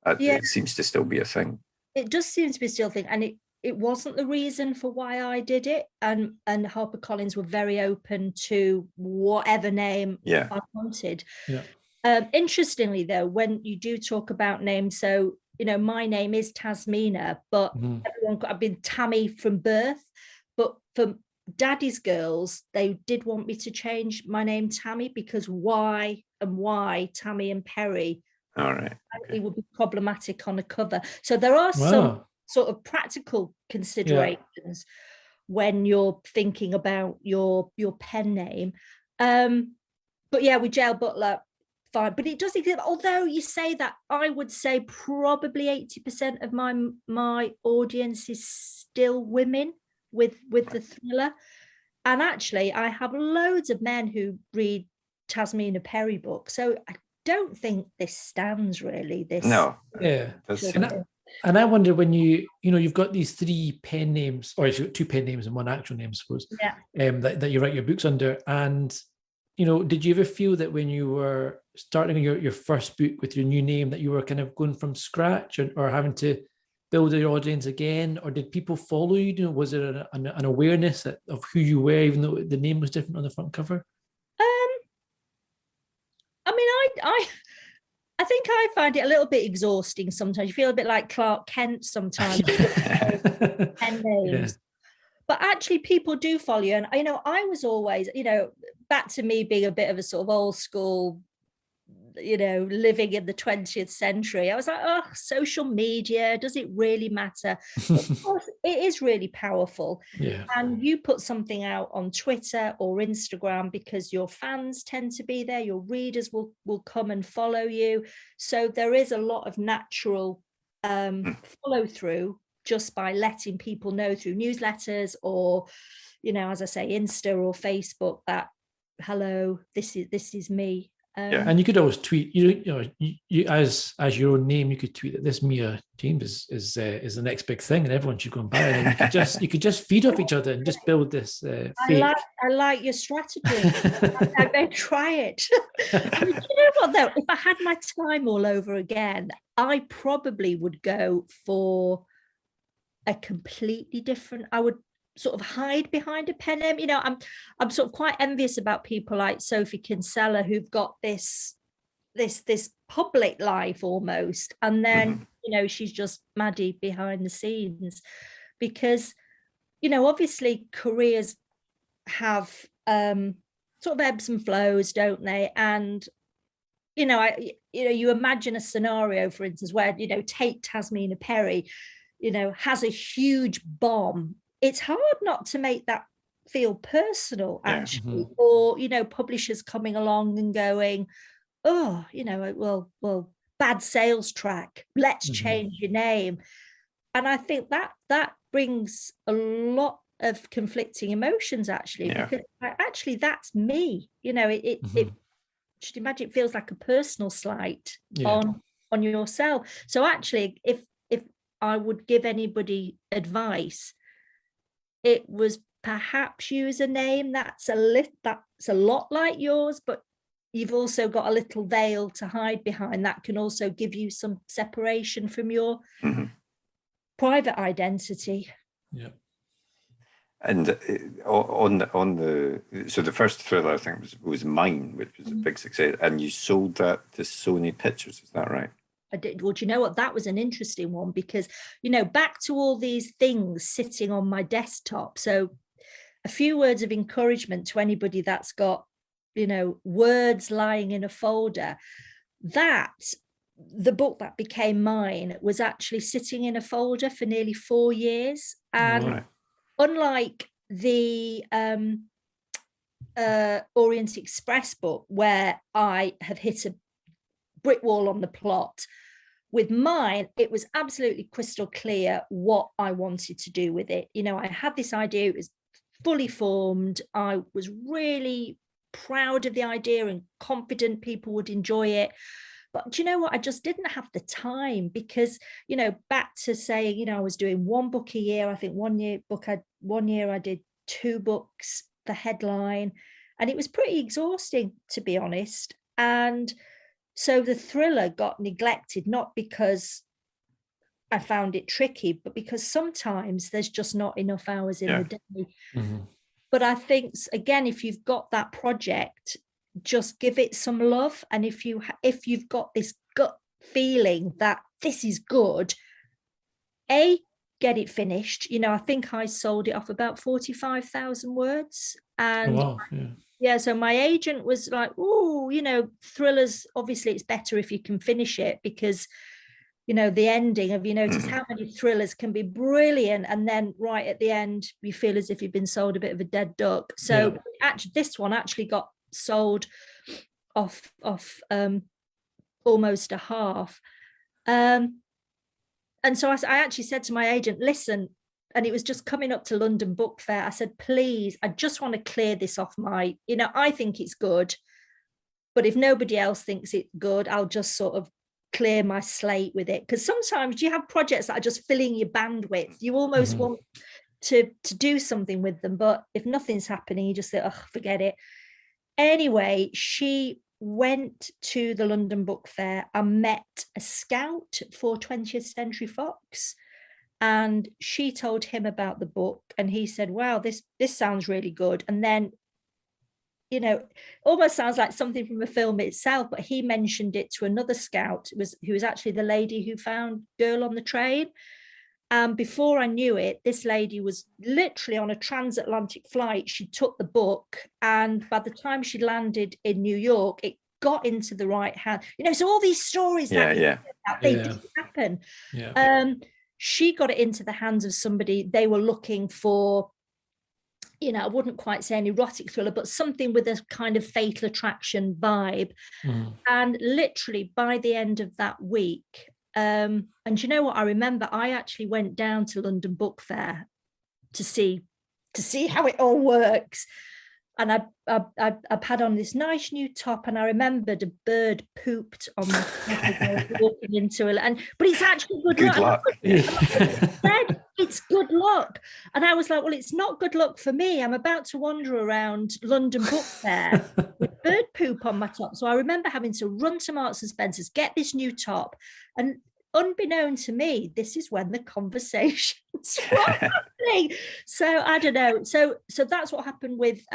A: it seems to still be a thing.
C: It just seems to be still a thing, and it wasn't the reason for why I did it, and HarperCollins were very open to whatever name I wanted. Interestingly, though, when you do talk about names, so my name is Tasmina, but I've been Tammy from birth, but for Daddy's Girls, they did want me to change my name Tammy, because why Tammy and Perry it would be problematic on a cover. So there are some sort of practical considerations when you're thinking about your pen name. But yeah, with JL Butler, fine. But it does exist. Although you say that, I would say probably 80% of my audience is still women with the thriller. And actually, I have loads of men who read Tasmina Perry books. So I don't think this stands really.
A: No.
B: Yeah. And I wonder, when you've got these 3 pen names, or you've got 2 pen names and 1 actual name, I suppose, that you write your books under. And, did you ever feel that when you were starting your first book with your new name, that you were kind of going from scratch, or having to build your audience again? Or did people follow you? Was there an awareness of who you were, even though the name was different on the front cover?
C: I mean, I think I find it a little bit exhausting sometimes. You feel a bit like Clark Kent sometimes. Pen names. But actually, people do follow you. And, I was always, back to me being a bit of a sort of old school, living in the 20th century. I was like, oh, social media, does it really matter? Of course, it is really powerful.
B: Yeah.
C: And you put something out on Twitter or Instagram because your fans tend to be there. Your readers will come and follow you. So there is a lot of natural follow through just by letting people know through newsletters or, as I say, Insta or Facebook that, hello, this is me.
B: And you could always tweet, you as your own name, you could tweet that this Mia James is the next big thing, and everyone should go and buy it. And you could just feed off each other and just build this.
C: I like your strategy. I may try it. I mean, you know what though? If I had my time all over again, I probably would go for a completely different. I would sort of hide behind a pen name. I'm sort of quite envious about people like Sophie Kinsella who've got this public life almost, and then she's just Maddie behind the scenes, because obviously careers have sort of ebbs and flows, don't they? And you imagine a scenario, for instance, where take Tasmina Perry has a huge bomb. It's hard not to make that feel personal, actually. Or, publishers coming along and going, oh, well, bad sales track, let's change your name. And I think that brings a lot of conflicting emotions, actually, because actually that's me. It should imagine it feels like a personal slight on yourself. So actually, if I would give anybody advice, it was perhaps use a name that's a lot like yours, but you've also got a little veil to hide behind that can also give you some separation from your private identity.
A: Yeah. And so the first thriller I think was Mine, which was a big success, and you sold that to Sony Pictures. Is that right?
C: I did. Well, do you know what? That was an interesting one because, back to all these things sitting on my desktop. So a few words of encouragement to anybody that's got, words lying in a folder. That the book that became mine was actually sitting in a folder for nearly 4 years. And unlike the Orient Express book, where I have hit a brick wall on the plot, with mine, it was absolutely crystal clear what I wanted to do with it. You know, I had this idea, it was fully formed. I was really proud of the idea and confident people would enjoy it. But do you know what? I just didn't have the time because, you know, back to saying, you know, I was doing one book a year. I think one year I did 2 books for headline, and it was pretty exhausting, to be honest. And so the thriller got neglected, not because I found it tricky, but because sometimes there's just not enough hours in the day. But I think, again, if you've got that project, just give it some love. And if you've got this gut feeling that this is good, get it finished. You know, I think I sold it off about 45,000 words. And so my agent was like, oh, you know, thrillers, obviously it's better if you can finish it, because, you know, the ending, have you noticed how many thrillers can be brilliant, and then right at the end you feel as if you've been sold a bit of a dead duck. So actually this one actually got sold off almost a half. And so I actually said to my agent, listen, and it was just coming up to London Book Fair, I said, please, I just want to clear this off my, you know, I think it's good, but if nobody else thinks it's good, I'll just sort of clear my slate with it. Because sometimes you have projects that are just filling your bandwidth. You almost want to do something with them, but if nothing's happening, you just say, oh, forget it. Anyway, she went to the London Book Fair and met a scout for 20th Century Fox, and she told him about the book, and he said, wow, this sounds really good. And then, you know, almost sounds like something from a film itself, but he mentioned it to another scout who was actually the lady who found Girl on the Train. And before I knew it, this lady was literally on a transatlantic flight. She took the book, and by the time she landed in New York, it got into the right hand. You know, so all these stories they didn't happen. She got it into the hands of somebody. They were looking for, you know, I wouldn't quite say an erotic thriller, but something with a kind of Fatal Attraction vibe. And literally by the end of that week, and you know what, I remember I actually went down to London Book Fair to see how it all works. And I had on this nice new top, and I remembered a bird pooped on my top as I was walking into it. But it's actually good luck. It's good luck. And I was like, well, it's not good luck for me. I'm about to wander around London Book Fair with bird poop on my top. So I remember having to run to Marks and Spencer's, get this new top, and unbeknown to me, this is when the conversations were happening. So I don't know. So that's what happened with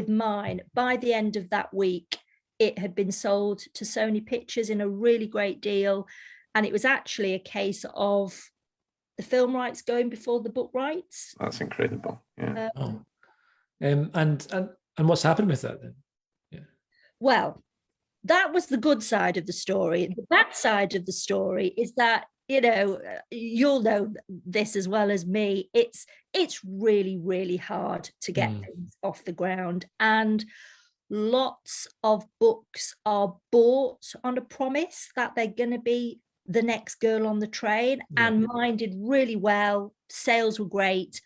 C: mine. By the end of that week, it had been sold to Sony Pictures in a really great deal, and it was actually a case of the film rights going before the book rights.
D: That's incredible. Yeah.
B: And what's happened with that then? Yeah.
C: Well, that was the good side of the story. The bad side of the story is that, you know, you'll know this as well as me. It's really, really hard to get things off the ground, and lots of books are bought on a promise that they're going to be the next Girl on the Train. And mine did really well. Sales were great,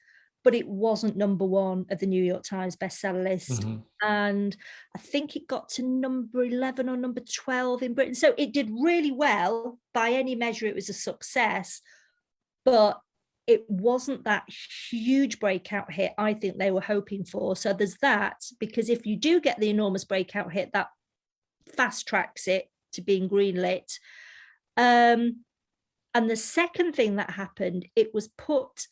C: but it wasn't number 1 of the New York Times bestseller list. And I think it got to number 11 or number 12 in Britain. So it did really well. By any measure, it was a success, but it wasn't that huge breakout hit I think they were hoping for. So there's that, because if you do get the enormous breakout hit, that fast tracks it to being greenlit. And the second thing that happened, it was put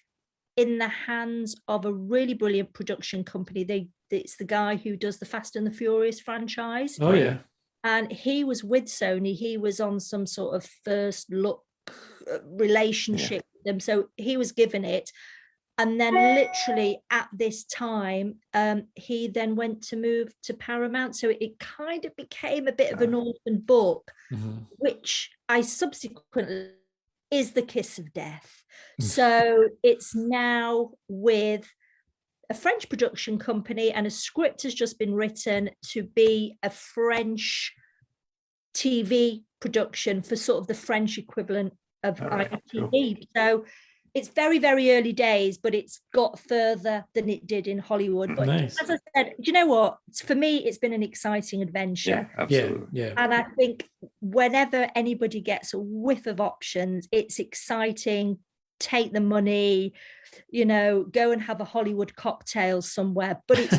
C: in the hands of a really brilliant production company. It's the guy who does the Fast and the Furious franchise.
B: Oh, yeah.
C: And he was with Sony. He was on some sort of first look relationship with them. So he was given it. And then literally at this time, he then went to move to Paramount. So it kind of became a bit of an orphan book, which I subsequently is the kiss of death. So it's now with a French production company, and a script has just been written to be a French TV production for sort of the French equivalent of ITV. Cool. So it's very, very early days, but it's got further than it did in Hollywood. But
B: nice.
C: As I said, do you know what? For me, it's been an exciting adventure.
A: Yeah, absolutely.
B: Yeah.
C: And I think whenever anybody gets a whiff of options, it's exciting. Take the money, go and have a Hollywood cocktail somewhere. But it's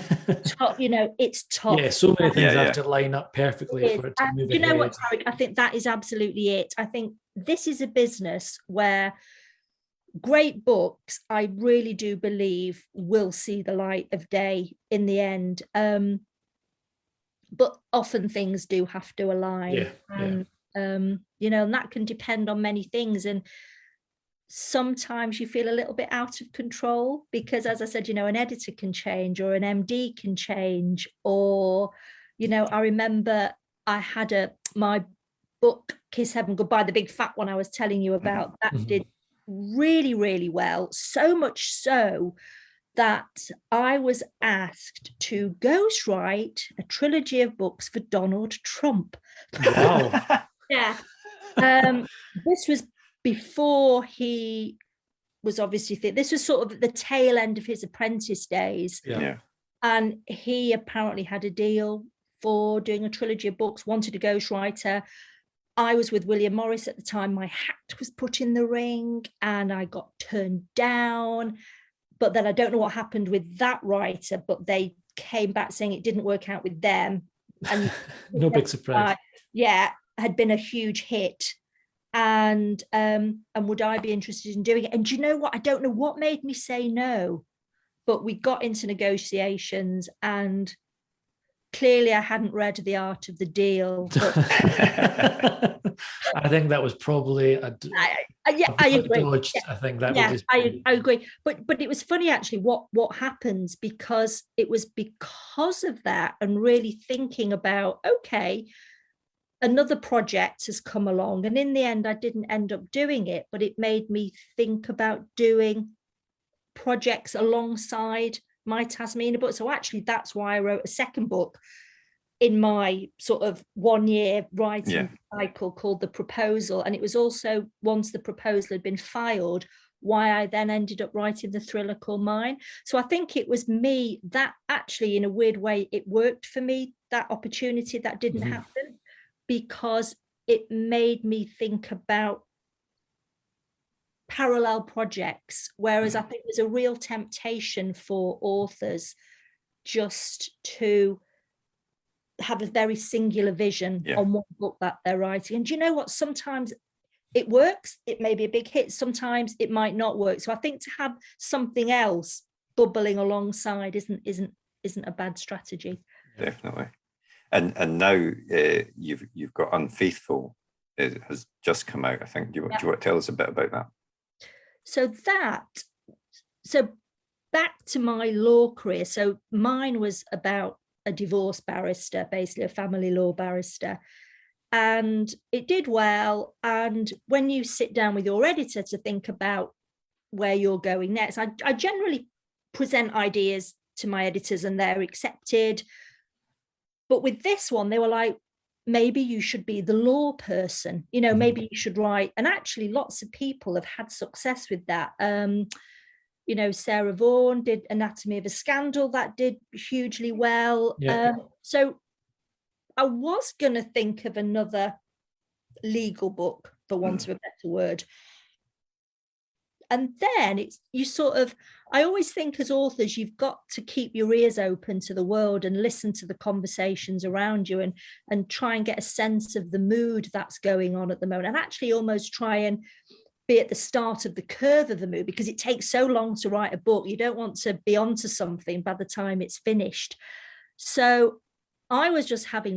C: tough, it's tough.
B: Yeah, so many things have to line up perfectly for it to move ahead.
C: You know what, Tarek? I think that is absolutely it. I think this is a business where great books, I really do believe, will see the light of day in the end. But often things do have to align. And that can depend on many things. And sometimes you feel a little bit out of control because, as I said, an editor can change, or an MD can change, or, I remember I had my book, Kiss Heaven Goodbye, the big fat one I was telling you about, that did really, really well. So much so that I was asked to ghostwrite a trilogy of books for Donald Trump.
B: Wow.
C: Yeah. This was before he was obviously this was sort of the tail end of his apprentice days.
B: Yeah.
C: And he apparently had a deal for doing a trilogy of books, wanted a ghostwriter. I was with William Morris at the time. My hat was put in the ring and I got turned down. But then I don't know what happened with that writer, but they came back saying it didn't work out with them. And
B: no big surprise.
C: Had been a huge hit. And would I be interested in doing it? And do you know what? I don't know what made me say no, but we got into negotiations, and clearly I hadn't read The Art of the Deal. But
B: I think that was probably
C: I agree.
B: Dodged. Yeah. I think that was
C: I agree. But it was funny actually what happens, because it was because of that and really thinking about, okay, another project has come along, and in the end I didn't end up doing it, but it made me think about doing projects alongside my Tasmina book. So actually that's why I wrote a second book in my sort of 1 year writing cycle called The Proposal. And it was also, once the proposal had been filed, why I then ended up writing the thriller called Mine. So I think it was me that actually, in a weird way, it worked for me, that opportunity that didn't happen, because it made me think about parallel projects, whereas I think there's a real temptation for authors just to have a very singular vision on one book that they're writing. And do you know what? Sometimes it works, it may be a big hit, sometimes it might not work. So I think to have something else bubbling alongside isn't a bad strategy.
A: Definitely. And now you've got Unfaithful. It has just come out, I think. Do you want to tell us a bit about that?
C: So back to my law career. So mine was about a divorce barrister, basically a family law barrister. And it did well. And when you sit down with your editor to think about where you're going next, I generally present ideas to my editors and they're accepted. But with this one, they were like, maybe you should be the law person, maybe you should write. And actually lots of people have had success with that. Sarah Vaughan did Anatomy of a Scandal, that did hugely well. So I was going to think of another legal book, for want of a better word. And then I always think as authors, you've got to keep your ears open to the world and listen to the conversations around you and try and get a sense of the mood that's going on at the moment, and actually almost try and be at the start of the curve of the mood, because it takes so long to write a book. You don't want to be onto something by the time it's finished. So I was just having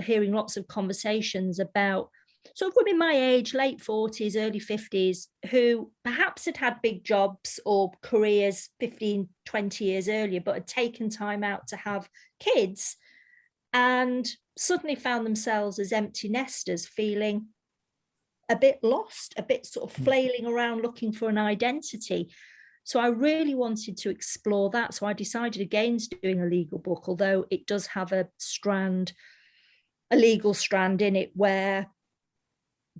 C: hearing lots of conversations about sort of women my age, late 40s, early 50s, who perhaps had big jobs or careers 15, 20 years earlier, but had taken time out to have kids and suddenly found themselves as empty nesters, feeling a bit lost, a bit sort of flailing around looking for an identity. So I really wanted to explore that. So I decided against doing a legal book, although it does have a legal strand in it, where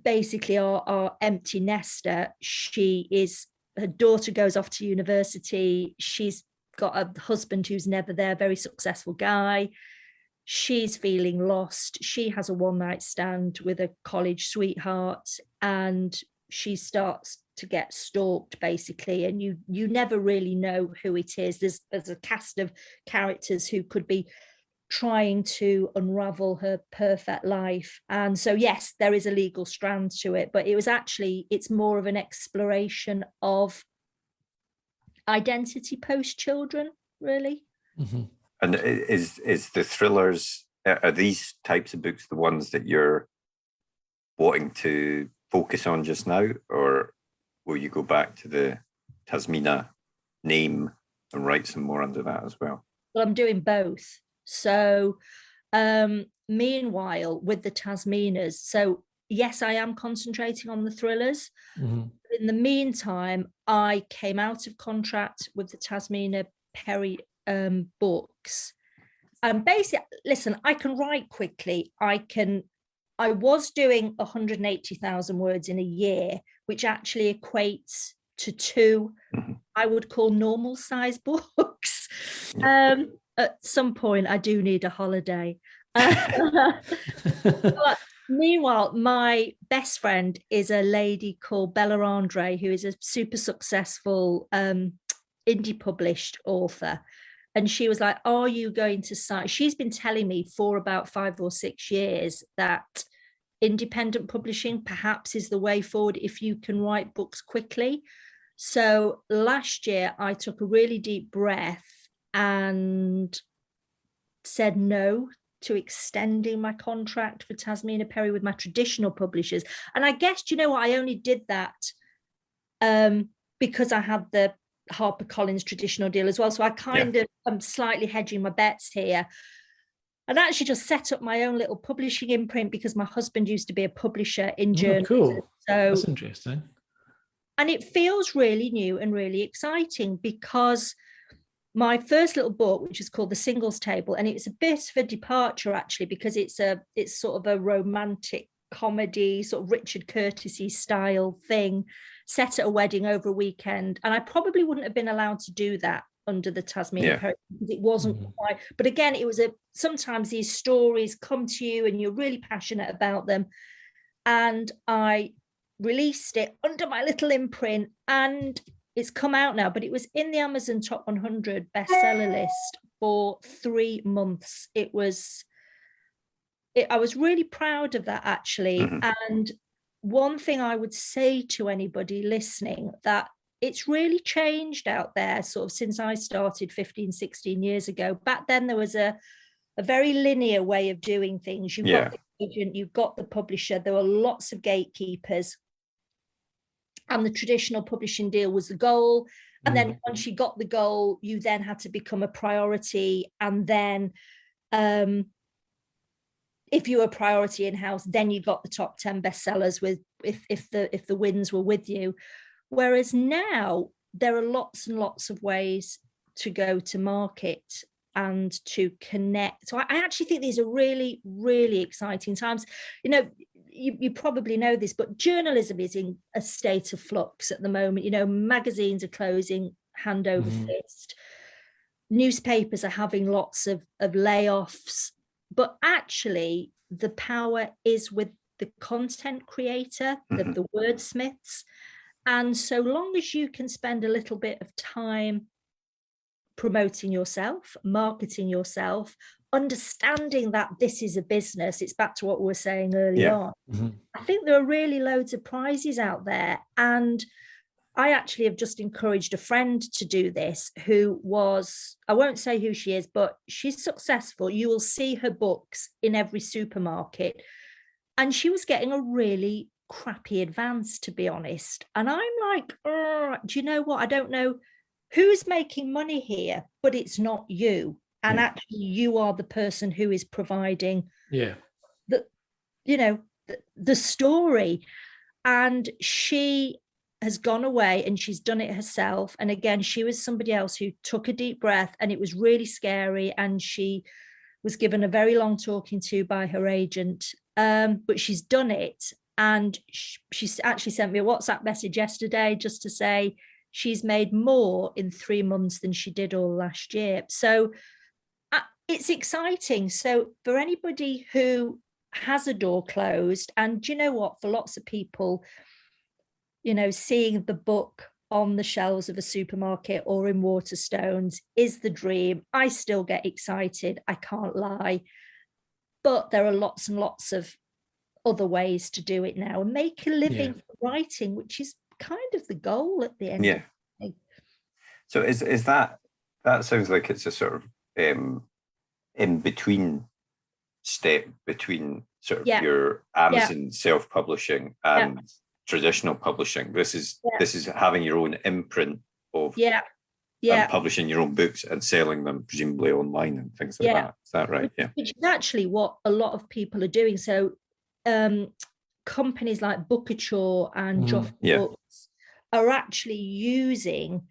C: basically our empty nester, her daughter goes off to university. She's got a husband who's never there, very successful guy. She's feeling lost. She has a one-night stand with a college sweetheart, and she starts to get stalked, basically, and you never really know who it is. There's a cast of characters who could be trying to unravel her perfect life. And so, yes, there is a legal strand to it, but it's more of an exploration of identity post children, really.
A: Mm-hmm. And is the thrillers, are these types of books the ones that you're wanting to focus on just now, or will you go back to the Tasmina name and write some more under that as well?
C: Well, I'm doing both. So meanwhile, with the Tasminas, so yes, I am concentrating on the thrillers. Mm-hmm. In the meantime, I came out of contract with the Tasmina Perry books. And basically, listen, I can write quickly. I was doing 180,000 words in a year, which actually equates to 2, I would call normal size books. At some point, I do need a holiday. But meanwhile, my best friend is a lady called Bella Andre, who is a super successful indie published author. And she was like, are you going to sign? She's been telling me for about 5 or 6 years that independent publishing perhaps is the way forward if you can write books quickly. So last year, I took a really deep breath and said no to extending my contract for Tasmina Perry with my traditional publishers. And I guess, you know what, I only did that because I had the HarperCollins traditional deal as well. So I kind of am slightly hedging my bets here. And actually just set up my own little publishing imprint because my husband used to be a publisher in journalism.
B: Cool. So that's interesting.
C: And it feels really new and really exciting because my first little book, which is called The Singles Table, and it's a bit of a departure actually because it's sort of a romantic comedy, sort of Richard Curtisy style thing set at a wedding over a weekend. And I probably wouldn't have been allowed to do that under the Tasmina Perry because it wasn't quite. But again, it was sometimes these stories come to you and you're really passionate about them. And I released it under my little imprint and it's come out now, but it was in the Amazon top 100 bestseller list for 3 months. I was really proud of that actually. And one thing I would say to anybody listening, that it's really changed out there sort of since I started 15, 16 years ago. Back then there was a very linear way of doing things. You've got the agent, you've got the publisher, there were lots of gatekeepers. And the traditional publishing deal was the goal. And then once you got the goal, you then had to become a priority. And then if you were a priority in-house, then you got the top 10 bestsellers with if the wins were with you. Whereas now there are lots and lots of ways to go to market and to connect. So I actually think these are really, really exciting times. You know, you probably know this, but journalism is in a state of flux at the moment. You know, magazines are closing hand over fist. Newspapers are having lots of layoffs, but actually the power is with the content creator, the wordsmiths. And so long as you can spend a little bit of time promoting yourself, marketing yourself, understanding that this is a business, it's back to what we were saying earlier on. I think there are really loads of prizes out there. And I actually have just encouraged a friend to do this who was, I won't say who she is, but she's successful. You will see her books in every supermarket. And she was getting a really crappy advance, to be honest. And I'm like, do you know what? I don't know who's making money here, but it's not you. And actually you are the person who is providing the story. And she has gone away and she's done it herself. And again, she was somebody else who took a deep breath, and it was really scary. And she was given a very long talking to by her agent. But she's done it. And she actually sent me a WhatsApp message yesterday just to say she's made more in 3 months than she did all last year. So it's exciting. So for anybody who has a door closed, and you know what, for lots of people, you know, seeing the book on the shelves of a supermarket or in Waterstones is the dream. I still get excited, I can't lie, but there are lots and lots of other ways to do it now and make a living writing, which is kind of the goal at the end.
A: So is that sounds like it's a sort of in between step between sort of your Amazon self-publishing and traditional publishing. This is having your own imprint of and publishing your own books and selling them presumably online and things like that. Is that right?
C: Which is actually what a lot of people are doing. So companies like Bookachaw and Joff Books are actually using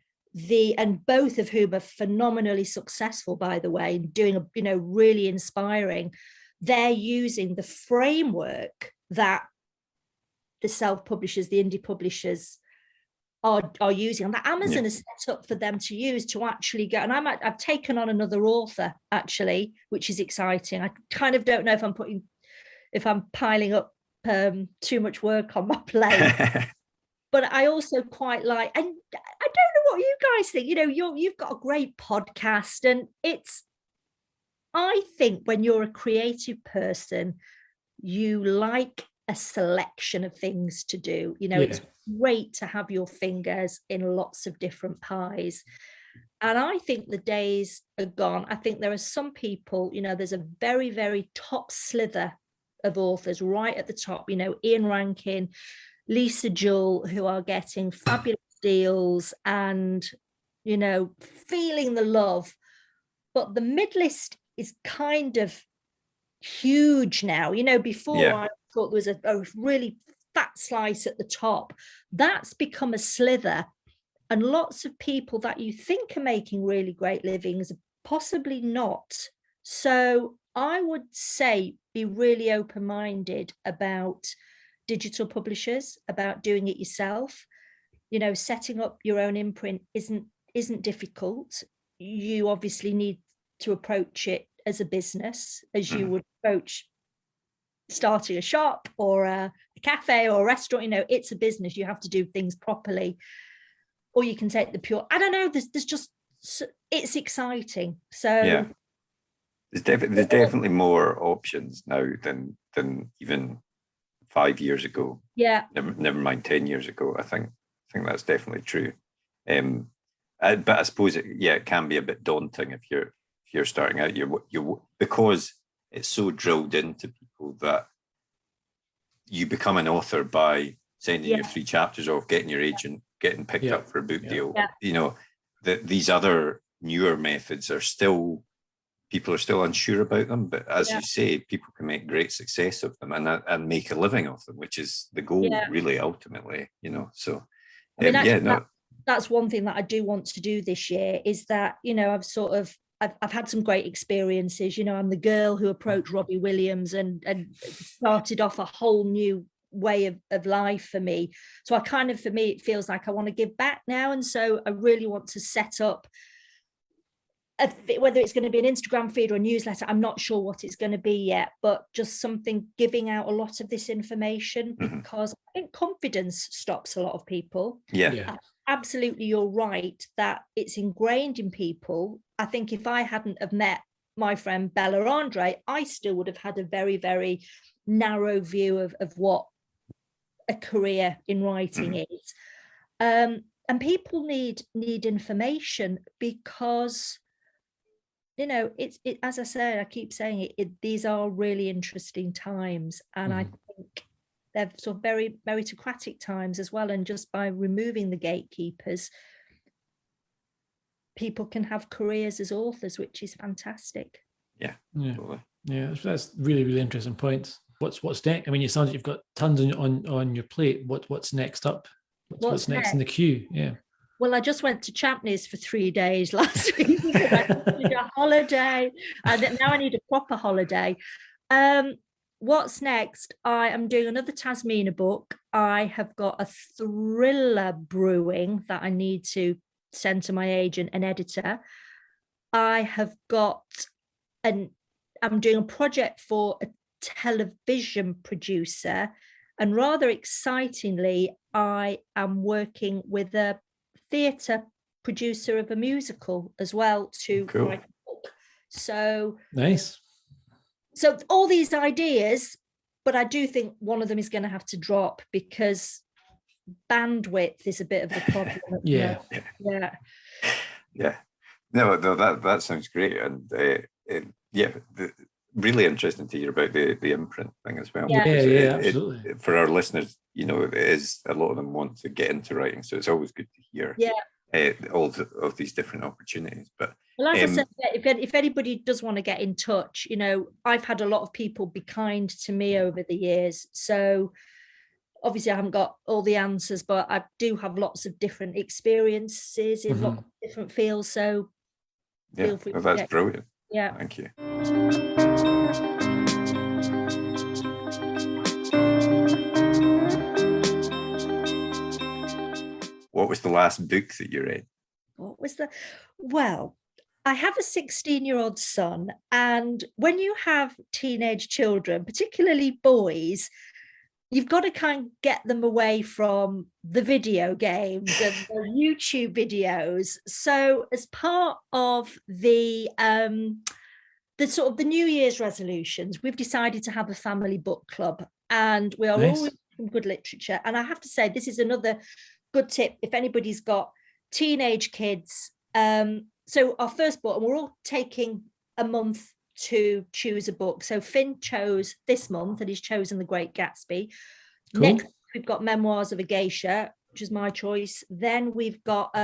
C: and both of whom are phenomenally successful, by the way, doing really inspiring. They're using the framework that the self-publishers, the indie publishers are using, and that Amazon is set up for them to use to actually go. And I've taken on another author actually, which is exciting. I kind of don't know if I'm piling up too much work on my plate. But I also quite like, and I don't know what you guys think, you've got a great podcast, and I think when you're a creative person, you like a selection of things to do. It's great to have your fingers in lots of different pies. And I think the days are gone. I think there are some people, there's a very, very top slither of authors right at the top, Ian Rankin, Lisa Jewell, who are getting fabulous deals and, feeling the love. But the mid-list is kind of huge now. Before I thought there was a really fat slice at the top. That's become a slither. And lots of people that you think are making really great livings are possibly not. So I would say be really open-minded about digital publishers, about doing it yourself. Setting up your own imprint isn't difficult. You obviously need to approach it as a business, as you would approach starting a shop or a cafe or a restaurant. It's a business. You have to do things properly. Or you can take the pure, I don't know, there's just, it's exciting. So
A: there's definitely more options now than even 5 years ago. Never mind 10 years ago. I think that's definitely true. But I suppose it can be a bit daunting if you're starting out. You because it's so drilled into people that you become an author by sending your 3 chapters off, getting your agent, getting picked up for a book deal. That these other newer methods people are still unsure about them, but as you say, people can make great success of them and make a living of them, which is the goal really ultimately, so
C: that's one thing that I do want to do this year, is that I've had some great experiences. I'm the girl who approached Robbie Williams and started off a whole new way of life for me. So for me, it feels like I want to give back now. And so I really want to set up, whether it's going to be an Instagram feed or a newsletter, I'm not sure what it's going to be yet, but just something giving out a lot of this information, because I think confidence stops a lot of people. Absolutely, you're right that it's ingrained in people. I think if I hadn't have met my friend Bella Andre, I still would have had a very, very narrow view of what a career in writing is. And people need information, because it's as I said, I keep saying it, these are really interesting times, and I think they're sort of very meritocratic times as well. And just by removing the gatekeepers, people can have careers as authors, which is fantastic.
B: That's really, really interesting points. what's next? I mean, it sounds like you've got tons on your plate. What's next up? What's next in the queue? Yeah.
C: Well, I just went to Champneys for 3 days last week. I did a holiday, and now I need a proper holiday. What's next? I am doing another Tasmina book. I have got a thriller brewing that I need to send to my agent and editor. I have got I'm doing a project for a television producer, and rather excitingly, I am working with a theatre producer of a musical as well to write a book. So
B: nice.
C: So all these ideas, but I do think one of them is going to have to drop because bandwidth is a bit of a problem.
B: Yeah.
A: No, that sounds great, and really interesting to hear about the imprint thing as well.
B: Yeah, absolutely.
A: For our listeners, it is a lot of them want to get into writing, so it's always good to hear all of these different opportunities. But
C: well, as I said, if anybody does want to get in touch, I've had a lot of people be kind to me over the years. So obviously I haven't got all the answers, but I do have lots of different experiences in lots of different fields. So feel free.
A: Well, that's brilliant.
C: Yeah.
A: Thank you. What was the last book that you read?
C: Well, I have a 16-year-old son, and when you have teenage children, particularly boys, you've got to kind of get them away from the video games and the YouTube videos. So as part of the sort of the New Year's resolutions, we've decided to have a family book club, and we are always reading good literature. And I have to say, this is another good tip if anybody's got teenage kids. So our first book, and we're all taking a month to choose a book. So Finn chose this month, and he's chosen The Great Gatsby. Cool. Next, we've got Memoirs of a Geisha, which is my choice. Then we've got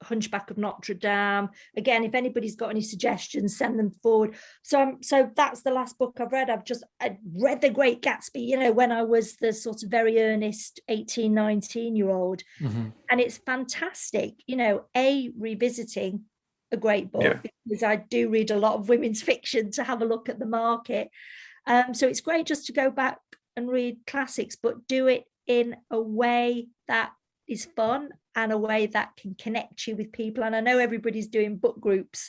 C: Hunchback of Notre Dame. Again, if anybody's got any suggestions, send them forward. So that's the last book I've read. I read The Great Gatsby, when I was the sort of very earnest 18, 19-year-old. And it's fantastic, revisiting a great book, because I do read a lot of women's fiction to have a look at the market. So it's great just to go back and read classics, but do it in a way that is fun and a way that can connect you with people. And I know everybody's doing book groups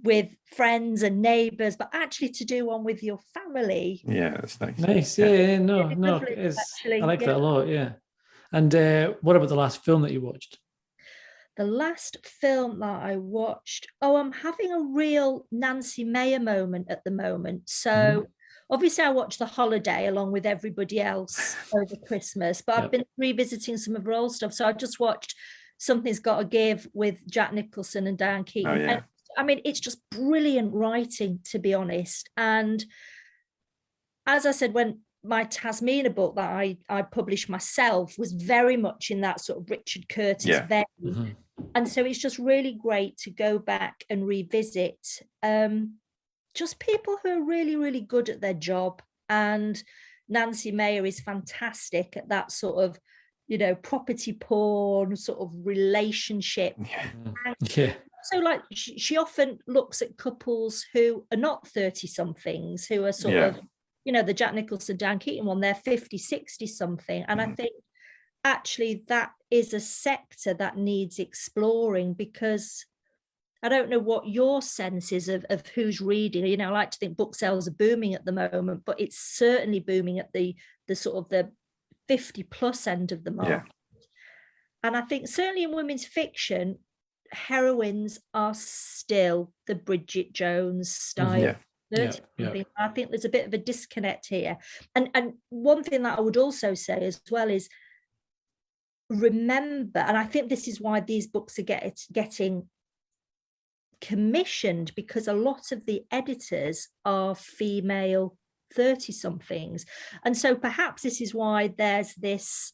C: with friends and neighbours, but actually to do one with your family.
A: Yeah, that's nice.
B: Nice. Yeah, no, I like that a lot. Yeah. And what about the last film that you watched?
C: The last film that I watched, I'm having a real Nancy Mayer moment at the moment. So obviously I watched The Holiday along with everybody else over Christmas, but I've been revisiting some of her old stuff. So I just watched Something's Gotta Give with Jack Nicholson and Diane Keaton.
A: Oh, yeah.
C: And, I mean, it's just brilliant writing, to be honest. And as I said, when my Tasmina book that I published myself was very much in that sort of Richard Curtis vein. And so it's just really great to go back and revisit just people who are really, really good at their job. And Nancy Mayer is fantastic at that sort of, property porn sort of relationship. So like she often looks at couples who are not 30-somethings, who are sort of, the Jack Nicholson, Dan Keaton one, they're 50, 60 something. And I think actually that is a sector that needs exploring, because I don't know what your sense is of who's reading. I like to think book sales are booming at the moment, but it's certainly booming at the sort of the 50 plus end of the market. And I think certainly in women's fiction, heroines are still the Bridget Jones style. I think there's a bit of a disconnect here. And one thing that I would also say as well is, remember, and I think this is why these books are getting commissioned, because a lot of the editors are female 30-somethings. And so perhaps this is why there's this,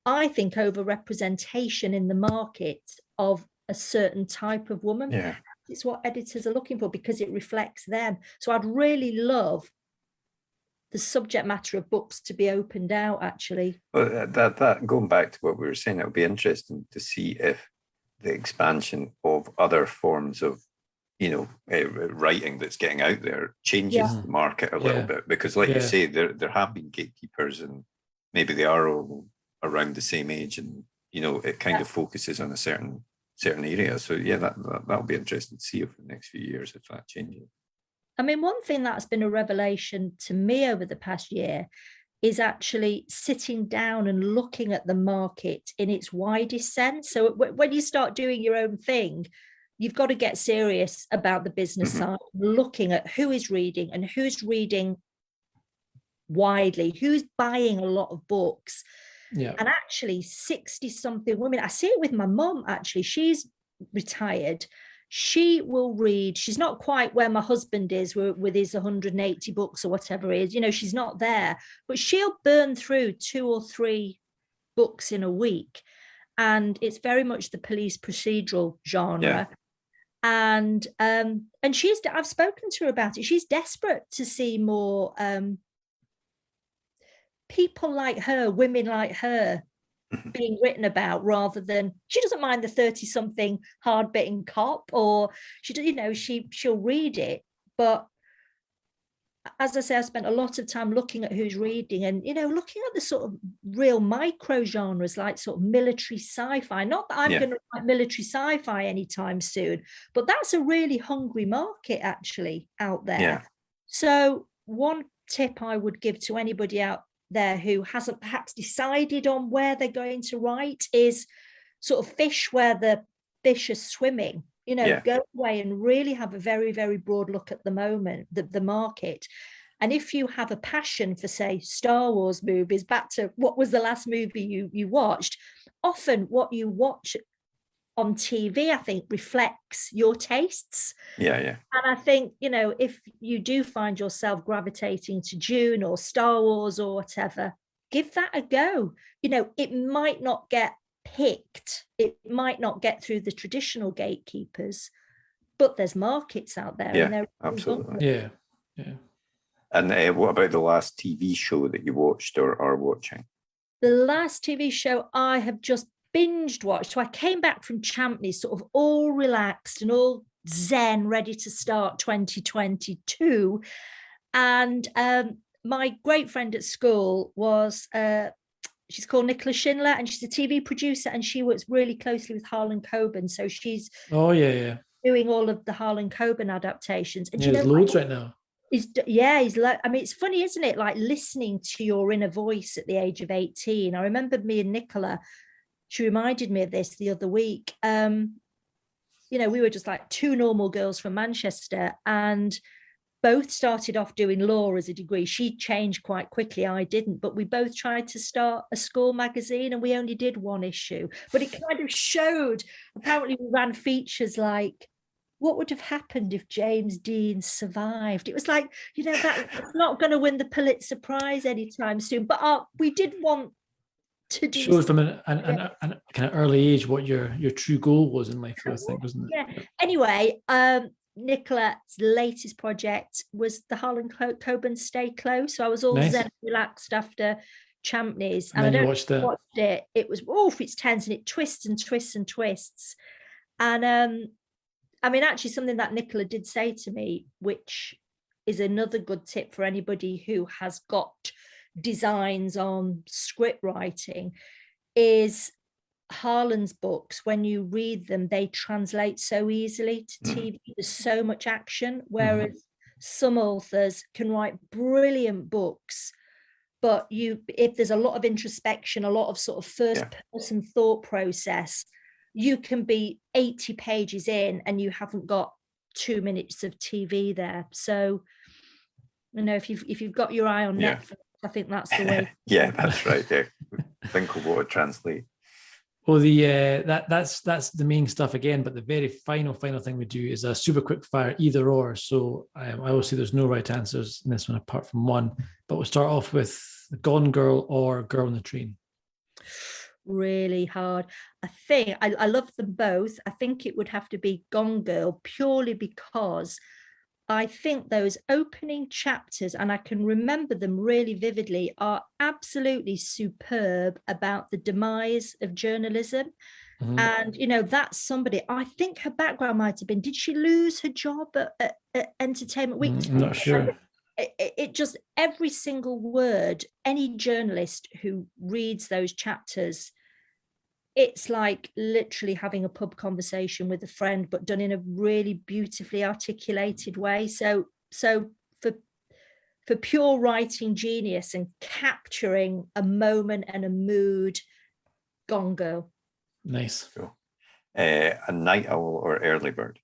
C: I think, overrepresentation in the market of a certain type of woman. It's what editors are looking for, because it reflects them. So I'd really love the subject matter of books to be opened out, actually.
A: Well, that going back to what we were saying, it'll be interesting to see if the expansion of other forms of, writing that's getting out there changes the market a little bit. Because, like you say, there have been gatekeepers, and maybe they are all around the same age, and it kind of focuses on a certain area. So that'll be interesting to see over the next few years if that changes.
C: I mean, one thing that's been a revelation to me over the past year is actually sitting down and looking at the market in its widest sense. So when you start doing your own thing, you've got to get serious about the business side, looking at who is reading and who's reading widely, who's buying a lot of books. Yeah. And actually 60-something women, I see it with my mum, actually. She's retired. She will read. She's not quite where my husband is with his 180 books or whatever it is. She's not there, but she'll burn through 2 or 3 books in a week. And it's very much the police procedural genre. And I've spoken to her about it. She's desperate to see more people like her, women like her, being written about, rather than, she doesn't mind the 30-something hard-bitten cop, or she'll read it. But as I say, I spent a lot of time looking at who's reading, and looking at the sort of real micro genres, like sort of military sci-fi. Not that I'm going to write military sci-fi anytime soon, but that's a really hungry market actually out there. So one tip I would give to anybody out there who hasn't perhaps decided on where they're going to write is sort of fish where the fish are swimming. Go away and really have a very, very broad look at the moment, the market. And if you have a passion for, say, Star Wars movies, back to what was the last movie you watched, often what you watch on TV, I think, reflects your tastes. And I think, if you do find yourself gravitating to Dune or Star Wars or whatever, give that a go. It might not get picked, it might not get through the traditional gatekeepers, but there's markets out there. And they're
A: absolutely. And what about the last TV show that you watched or are watching?
C: The last TV show I have just binged watched. So I came back from Champneys sort of all relaxed and all zen, ready to start 2022. And my great friend at school was, she's called Nicola Schindler, and she's a TV producer, and she works really closely with Harlan Coben. So she's doing all of the Harlan Coben adaptations. And
B: there's loads right now.
C: I mean, it's funny, isn't it? Like listening to your inner voice at the age of 18. I remember me and Nicola, she reminded me of this the other week. We were just like 2 normal girls from Manchester, and both started off doing law as a degree. She changed quite quickly, I didn't, but we both tried to start a school magazine, and we only did 1 issue. But it kind of showed, apparently we ran features like, what would have happened if James Dean survived? It was like, that's not going to win the Pulitzer Prize anytime soon. But we did want to do.
B: Shows from an kind of early age what your true goal was in life, I think, wasn't it?
C: Yeah. Anyway, Nicola's latest project was the Harlan Coben Stay Close. So I was all zen relaxed after Champneys, and I watched it. It was it's tense, and it twists and twists and twists. And I mean, actually, something that Nicola did say to me, which is another good tip for anybody who has got designs on script writing, is Harlan's books, when you read them, they translate so easily to TV. There's so much action, whereas some authors can write brilliant books, but if there's a lot of introspection, a lot of sort of first person thought process, you can be 80 pages in and you haven't got 2 minutes of TV there. So, if you've got your eye on Netflix, I think that's the way.
A: That's right. Think of what it translates.
B: Well, that's the main stuff again, but the very final thing we do is a super quick fire either or. So I always say there's no right answers in this one apart from one, but we'll start off with Gone Girl or Girl on the Train.
C: Really hard. I think I love them both. I think it would have to be Gone Girl, purely because I think those opening chapters, and I can remember them really vividly, are absolutely superb about the demise of journalism.
B: Mhm.
C: And, you know, that's somebody, I think her background might have been, did she lose her job at Entertainment Week?
B: I'm not sure.
C: It just, every single word, any journalist who reads those chapters, it's like literally having a pub conversation with a friend, but done in a really beautifully articulated way. So for pure writing genius and capturing a moment and a mood, gone girl.
B: Nice.
A: Cool. A night owl or early bird?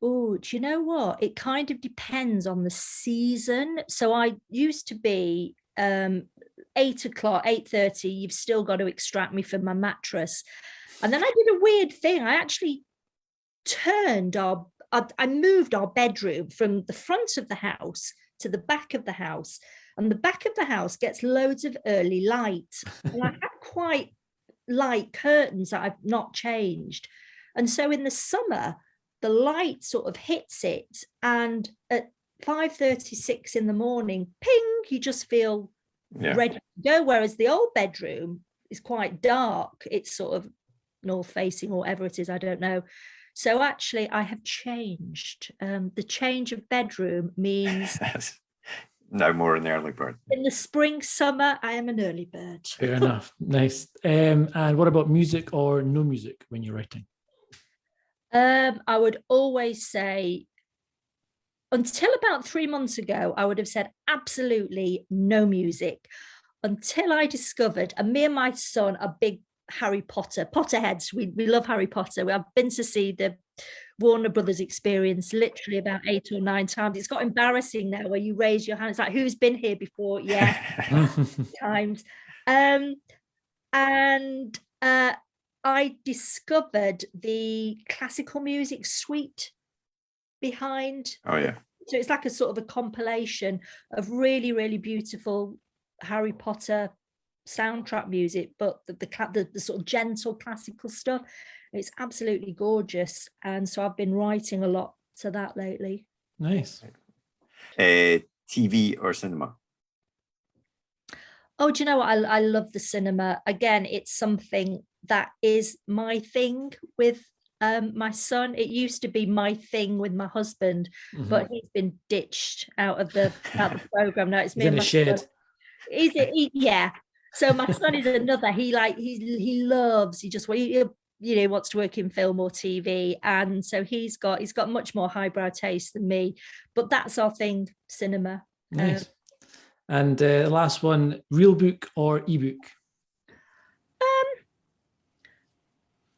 C: Oh, do you know what? It kind of depends on the season. So I used to be 8:00, 8:30, you've still got to extract me from my mattress. And then I did a weird thing. I actually I moved our bedroom from the front of the house to the back of the house. And the back of the house gets loads of early light. And I had quite light curtains that I've not changed. And so in the summer, the light sort of hits it. And at 5:36 in the morning, ping, you just feel ready to go. Whereas the old bedroom is quite dark. It's sort of north facing or whatever it is, I don't know. So actually I have changed. The change of bedroom means
A: no more an early bird.
C: In the spring, summer, I am an early bird.
B: Fair enough. Nice. And what about music or no music when you're writing?
C: I would always say, until about 3 months ago, I would have said absolutely no music, until I discovered, and me and my son are big Harry Potter Potterheads. We love Harry Potter. I've been to see the Warner Brothers experience literally about 8 or 9 times. It's got embarrassing now where you raise your hand. It's like, who's been here before? Yeah, times. And I discovered the classical music suite behind.
A: Oh yeah.
C: So it's like a sort of a compilation of really, really beautiful Harry Potter soundtrack music, but the sort of gentle classical stuff. It's absolutely gorgeous. And so I've been writing a lot to that lately.
B: Nice.
A: TV or cinema?
C: Oh, do you know what? I love the cinema. Again, it's something that is my thing with my son. It used to be my thing with my husband, but he's been ditched out of the program now. It's me and my
B: shed.
C: son. Yeah. So my son is another. He loves. He just wants to work in film or TV, and so he's got much more highbrow taste than me. But that's our thing, cinema.
B: Nice. And the last one, real book or ebook?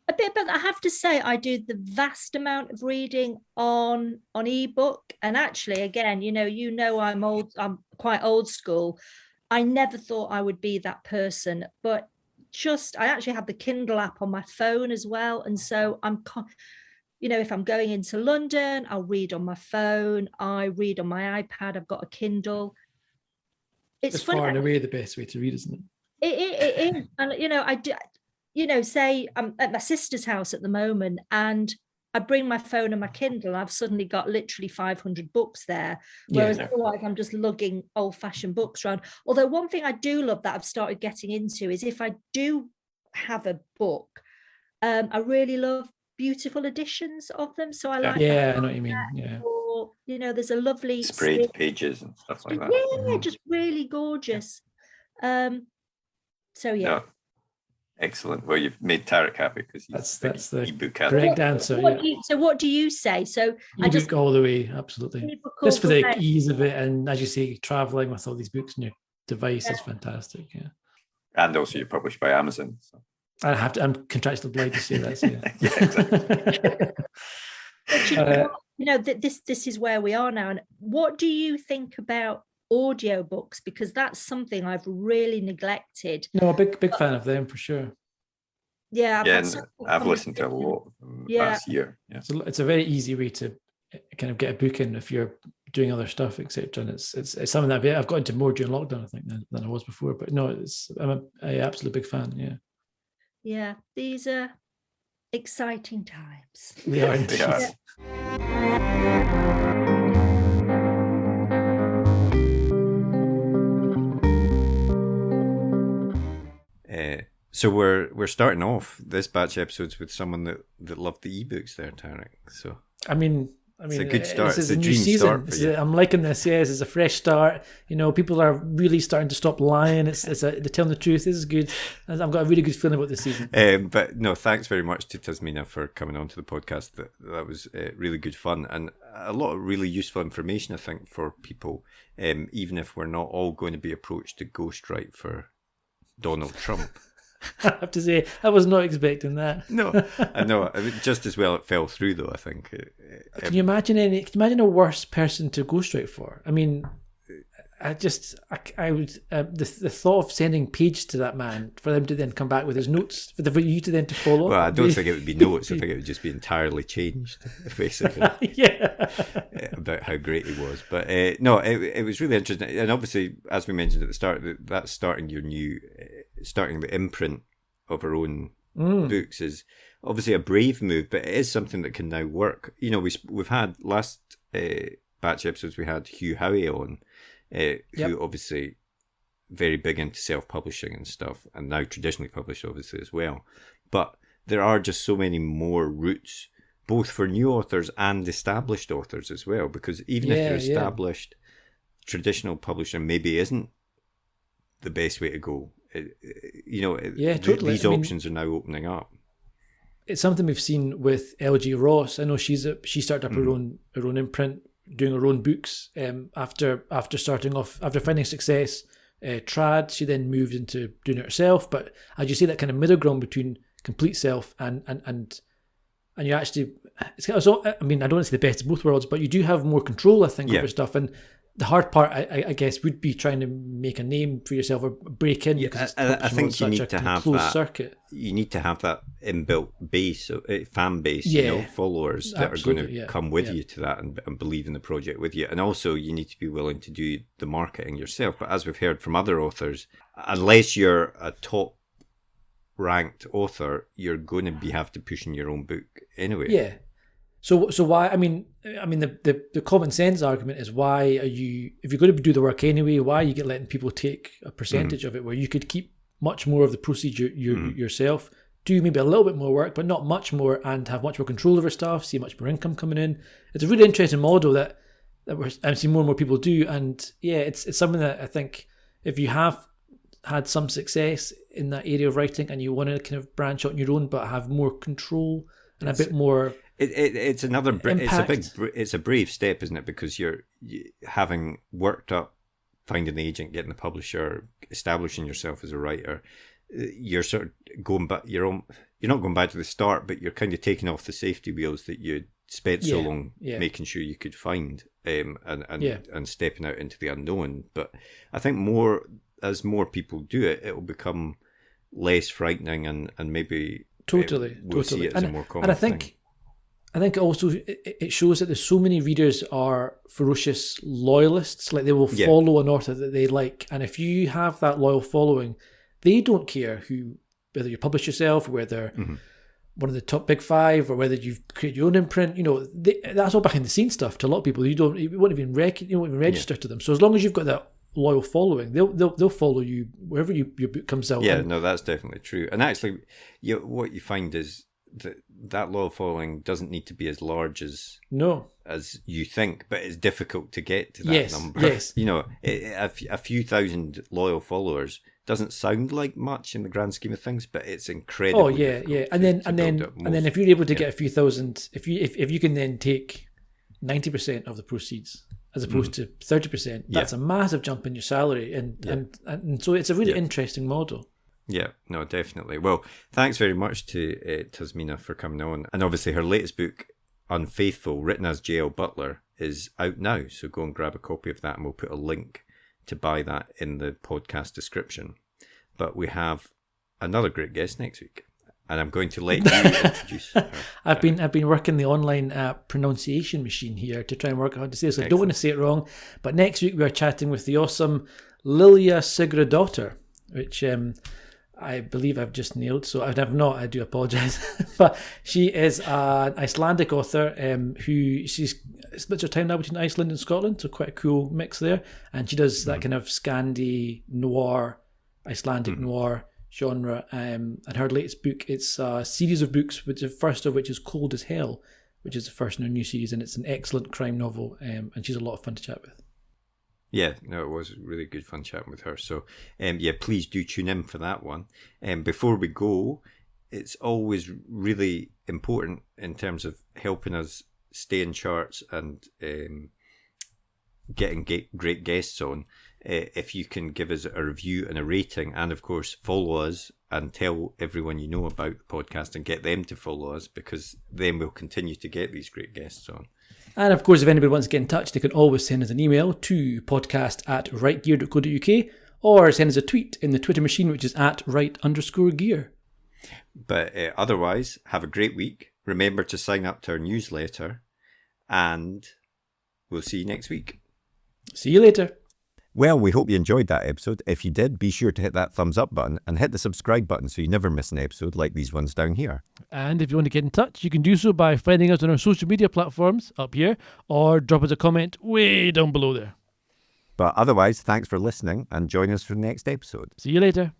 C: A bit, but I have to say I do the vast amount of reading on ebook. And actually, again, I'm quite old school. I never thought I would be that person, but I actually have the Kindle app on my phone as well. And so if I'm going into London, I'll read on my phone. I read on my iPad. I've got a Kindle. It's
B: far and away the best way to read, isn't it?
C: It is. And, I do, say I'm at my sister's house at the moment and I bring my phone and my Kindle, I've suddenly got literally 500 books there. Whereas otherwise I'm just lugging old-fashioned books around. Although one thing I do love that I've started getting into is if I do have a book, I really love beautiful editions of them. So I like
B: I know what you mean. Yeah.
C: Or, there's a lovely
A: sprayed pages and stuff like that.
C: Yeah, just really gorgeous. So yeah.
A: No. Excellent. Well, you've made Tarek happy because
B: that's the
A: ebook
B: correct answer.
C: What do you say? So
B: ebook all the way, absolutely. Just for the ease of it, and as you say, traveling with all these books on your device is fantastic. Yeah.
A: And also, you're published by Amazon. So.
B: I'm contractually obliged to say that. So
C: yeah, exactly. This is where we are now. And what do you think about audiobooks? Because that's something I've really neglected.
B: No, a big fan of them for sure.
C: Yeah,
A: I've listened to a lot of them last year. Yeah.
B: It's a very easy way to kind of get a book in if you're doing other stuff, etc. And it's something that I've got into more during lockdown, I think, than I was before. But no, I'm an absolute big fan. Yeah.
C: Yeah, these are exciting times.
B: They are.
A: They are. So we're starting off this batch of episodes with someone that loved the ebooks there, Tarek. So
B: I mean,
A: it's a good start.
B: This is
A: it's a
B: new
A: dream
B: season.
A: start for you.
B: I'm liking this. Yeah, this is a fresh start. People are really starting to stop lying. They're telling the truth. This is good. I've got a really good feeling about this season.
A: But no, thanks very much to Tasmina for coming on to the podcast. That was really good fun and a lot of really useful information, I think, for people, even if we're not all going to be approached to ghostwrite for Donald Trump.
B: I have to say, I was not expecting that.
A: No, I know. Just as well it fell through, though, I think.
B: Can you imagine a worse person to ghostwrite for? I mean, I would the thought of sending Paige to that man for them to then come back with his notes for you to then to follow.
A: Well, I don't think it would be notes. I think it would just be entirely changed, basically.
B: Yeah,
A: about how great he was. But no, it was really interesting, and obviously, as we mentioned at the start, that's starting the imprint of our own books is obviously a brave move, but it is something that can now work. We've had last batch episodes we had Hugh Howey on. Who obviously very big into self-publishing and stuff, and now traditionally published obviously as well. But there are just so many more routes, both for new authors and established authors as well, because even if you're established, traditional publishing maybe isn't the best way to go.
B: Totally.
A: These options are now opening up.
B: It's something we've seen with LG Ross. I know she started up her own imprint, doing her own books after finding success. Trad, she then moved into doing it herself. But as you say, that kind of middle ground between complete self and you actually, it's kind of, I mean, I don't want to say the best of both worlds, but you do have more control, I think, over stuff. And the hard part, I guess, would be trying to make a name for yourself or break in. Because
A: I think you need to have that
B: circuit.
A: You need to have that inbuilt base, fan base, followers that are going to come with you to that and believe in the project with you. And also, you need to be willing to do the marketing yourself. But as we've heard from other authors, unless you're a top ranked author, you're going to have to push in your own book anyway.
B: Yeah. So why? I mean, the common sense argument is, why are you, if you're going to do the work anyway, why are you letting people take a percentage of it, where you could keep much more of the proceeds yourself, do maybe a little bit more work, but not much more, and have much more control over stuff, see much more income coming in. It's a really interesting model that I'm seeing more and more people do, and it's something that I think if you have had some success in that area of writing and you want to kind of branch out on your own, but have more control and a bit more.
A: It's a brave step, isn't it? Because you're having worked up, finding the agent, getting the publisher, establishing yourself as a writer. You're sort of going back. You're not going back to the start, but you're kind of taking off the safety wheels that you spent so long making sure you could find, and stepping out into the unknown. But I think as more people do it, it will become less frightening, and maybe we'll see it as a more common thing.
B: I think also it shows that there's so many readers are ferocious loyalists. Like, they will follow an author that they like. And if you have that loyal following, they don't care whether you publish yourself, or whether one of the top big five, or whether you've created your own imprint. That's all behind the scenes stuff to a lot of people. You won't even register to them. So as long as you've got that loyal following, they'll follow you wherever your book comes out.
A: Yeah, no, that's definitely true. And actually, what you find is that loyal following doesn't need to be as large as you think, but it's difficult to get to that number.
B: Yes.
A: A few thousand loyal followers doesn't sound like much in the grand scheme of things, but it's incredible.
B: Oh yeah, yeah. And then if you're able to get a few thousand, if you can then take 90% of the proceeds as opposed to 30%, that's a massive jump in your salary, and so it's a really interesting model.
A: Yeah, no, definitely. Well, thanks very much to Tasmina for coming on. And obviously her latest book, Unfaithful, written as JL Butler, is out now. So go and grab a copy of that, and we'll put a link to buy that in the podcast description. But we have another great guest next week, and I'm going to let you introduce her.
B: I've been working the online pronunciation machine here to try and work out how to say this. I don't want to say it wrong. But next week we are chatting with the awesome Lilja Sigurdardóttir, which I believe I've just nailed. So if not, I do apologise. But she is an Icelandic author who she's splits her time now between Iceland and Scotland, so quite a cool mix there. And she does that kind of Scandi noir, Icelandic noir. genre. And her latest book, it's a series of books, which the first of which is Cold as Hell, which is the first in her new series, and it's an excellent crime novel, and she's a lot of fun to chat with.
A: Yeah, no, it was really good fun chatting with her. So, please do tune in for that one. Before we go, it's always really important in terms of helping us stay in charts and getting great guests on. If you can give us a review and a rating, and of course follow us and tell everyone you know about the podcast and get them to follow us, because then we'll continue to get these great guests on.
B: And of course, if anybody wants to get in touch, they can always send us an email to podcast@writegear.co.uk or send us a tweet in the Twitter machine, which is @write_gear.
A: But otherwise, have a great week. Remember to sign up to our newsletter, and we'll see you next week.
B: See you later.
A: Well, we hope you enjoyed that episode. If you did, be sure to hit that thumbs up button and hit the subscribe button so you never miss an episode like these ones down here.
B: And if you want to get in touch, you can do so by finding us on our social media platforms up here, or drop us a comment way down below there.
A: But otherwise, thanks for listening and join us for the next episode.
B: See you later.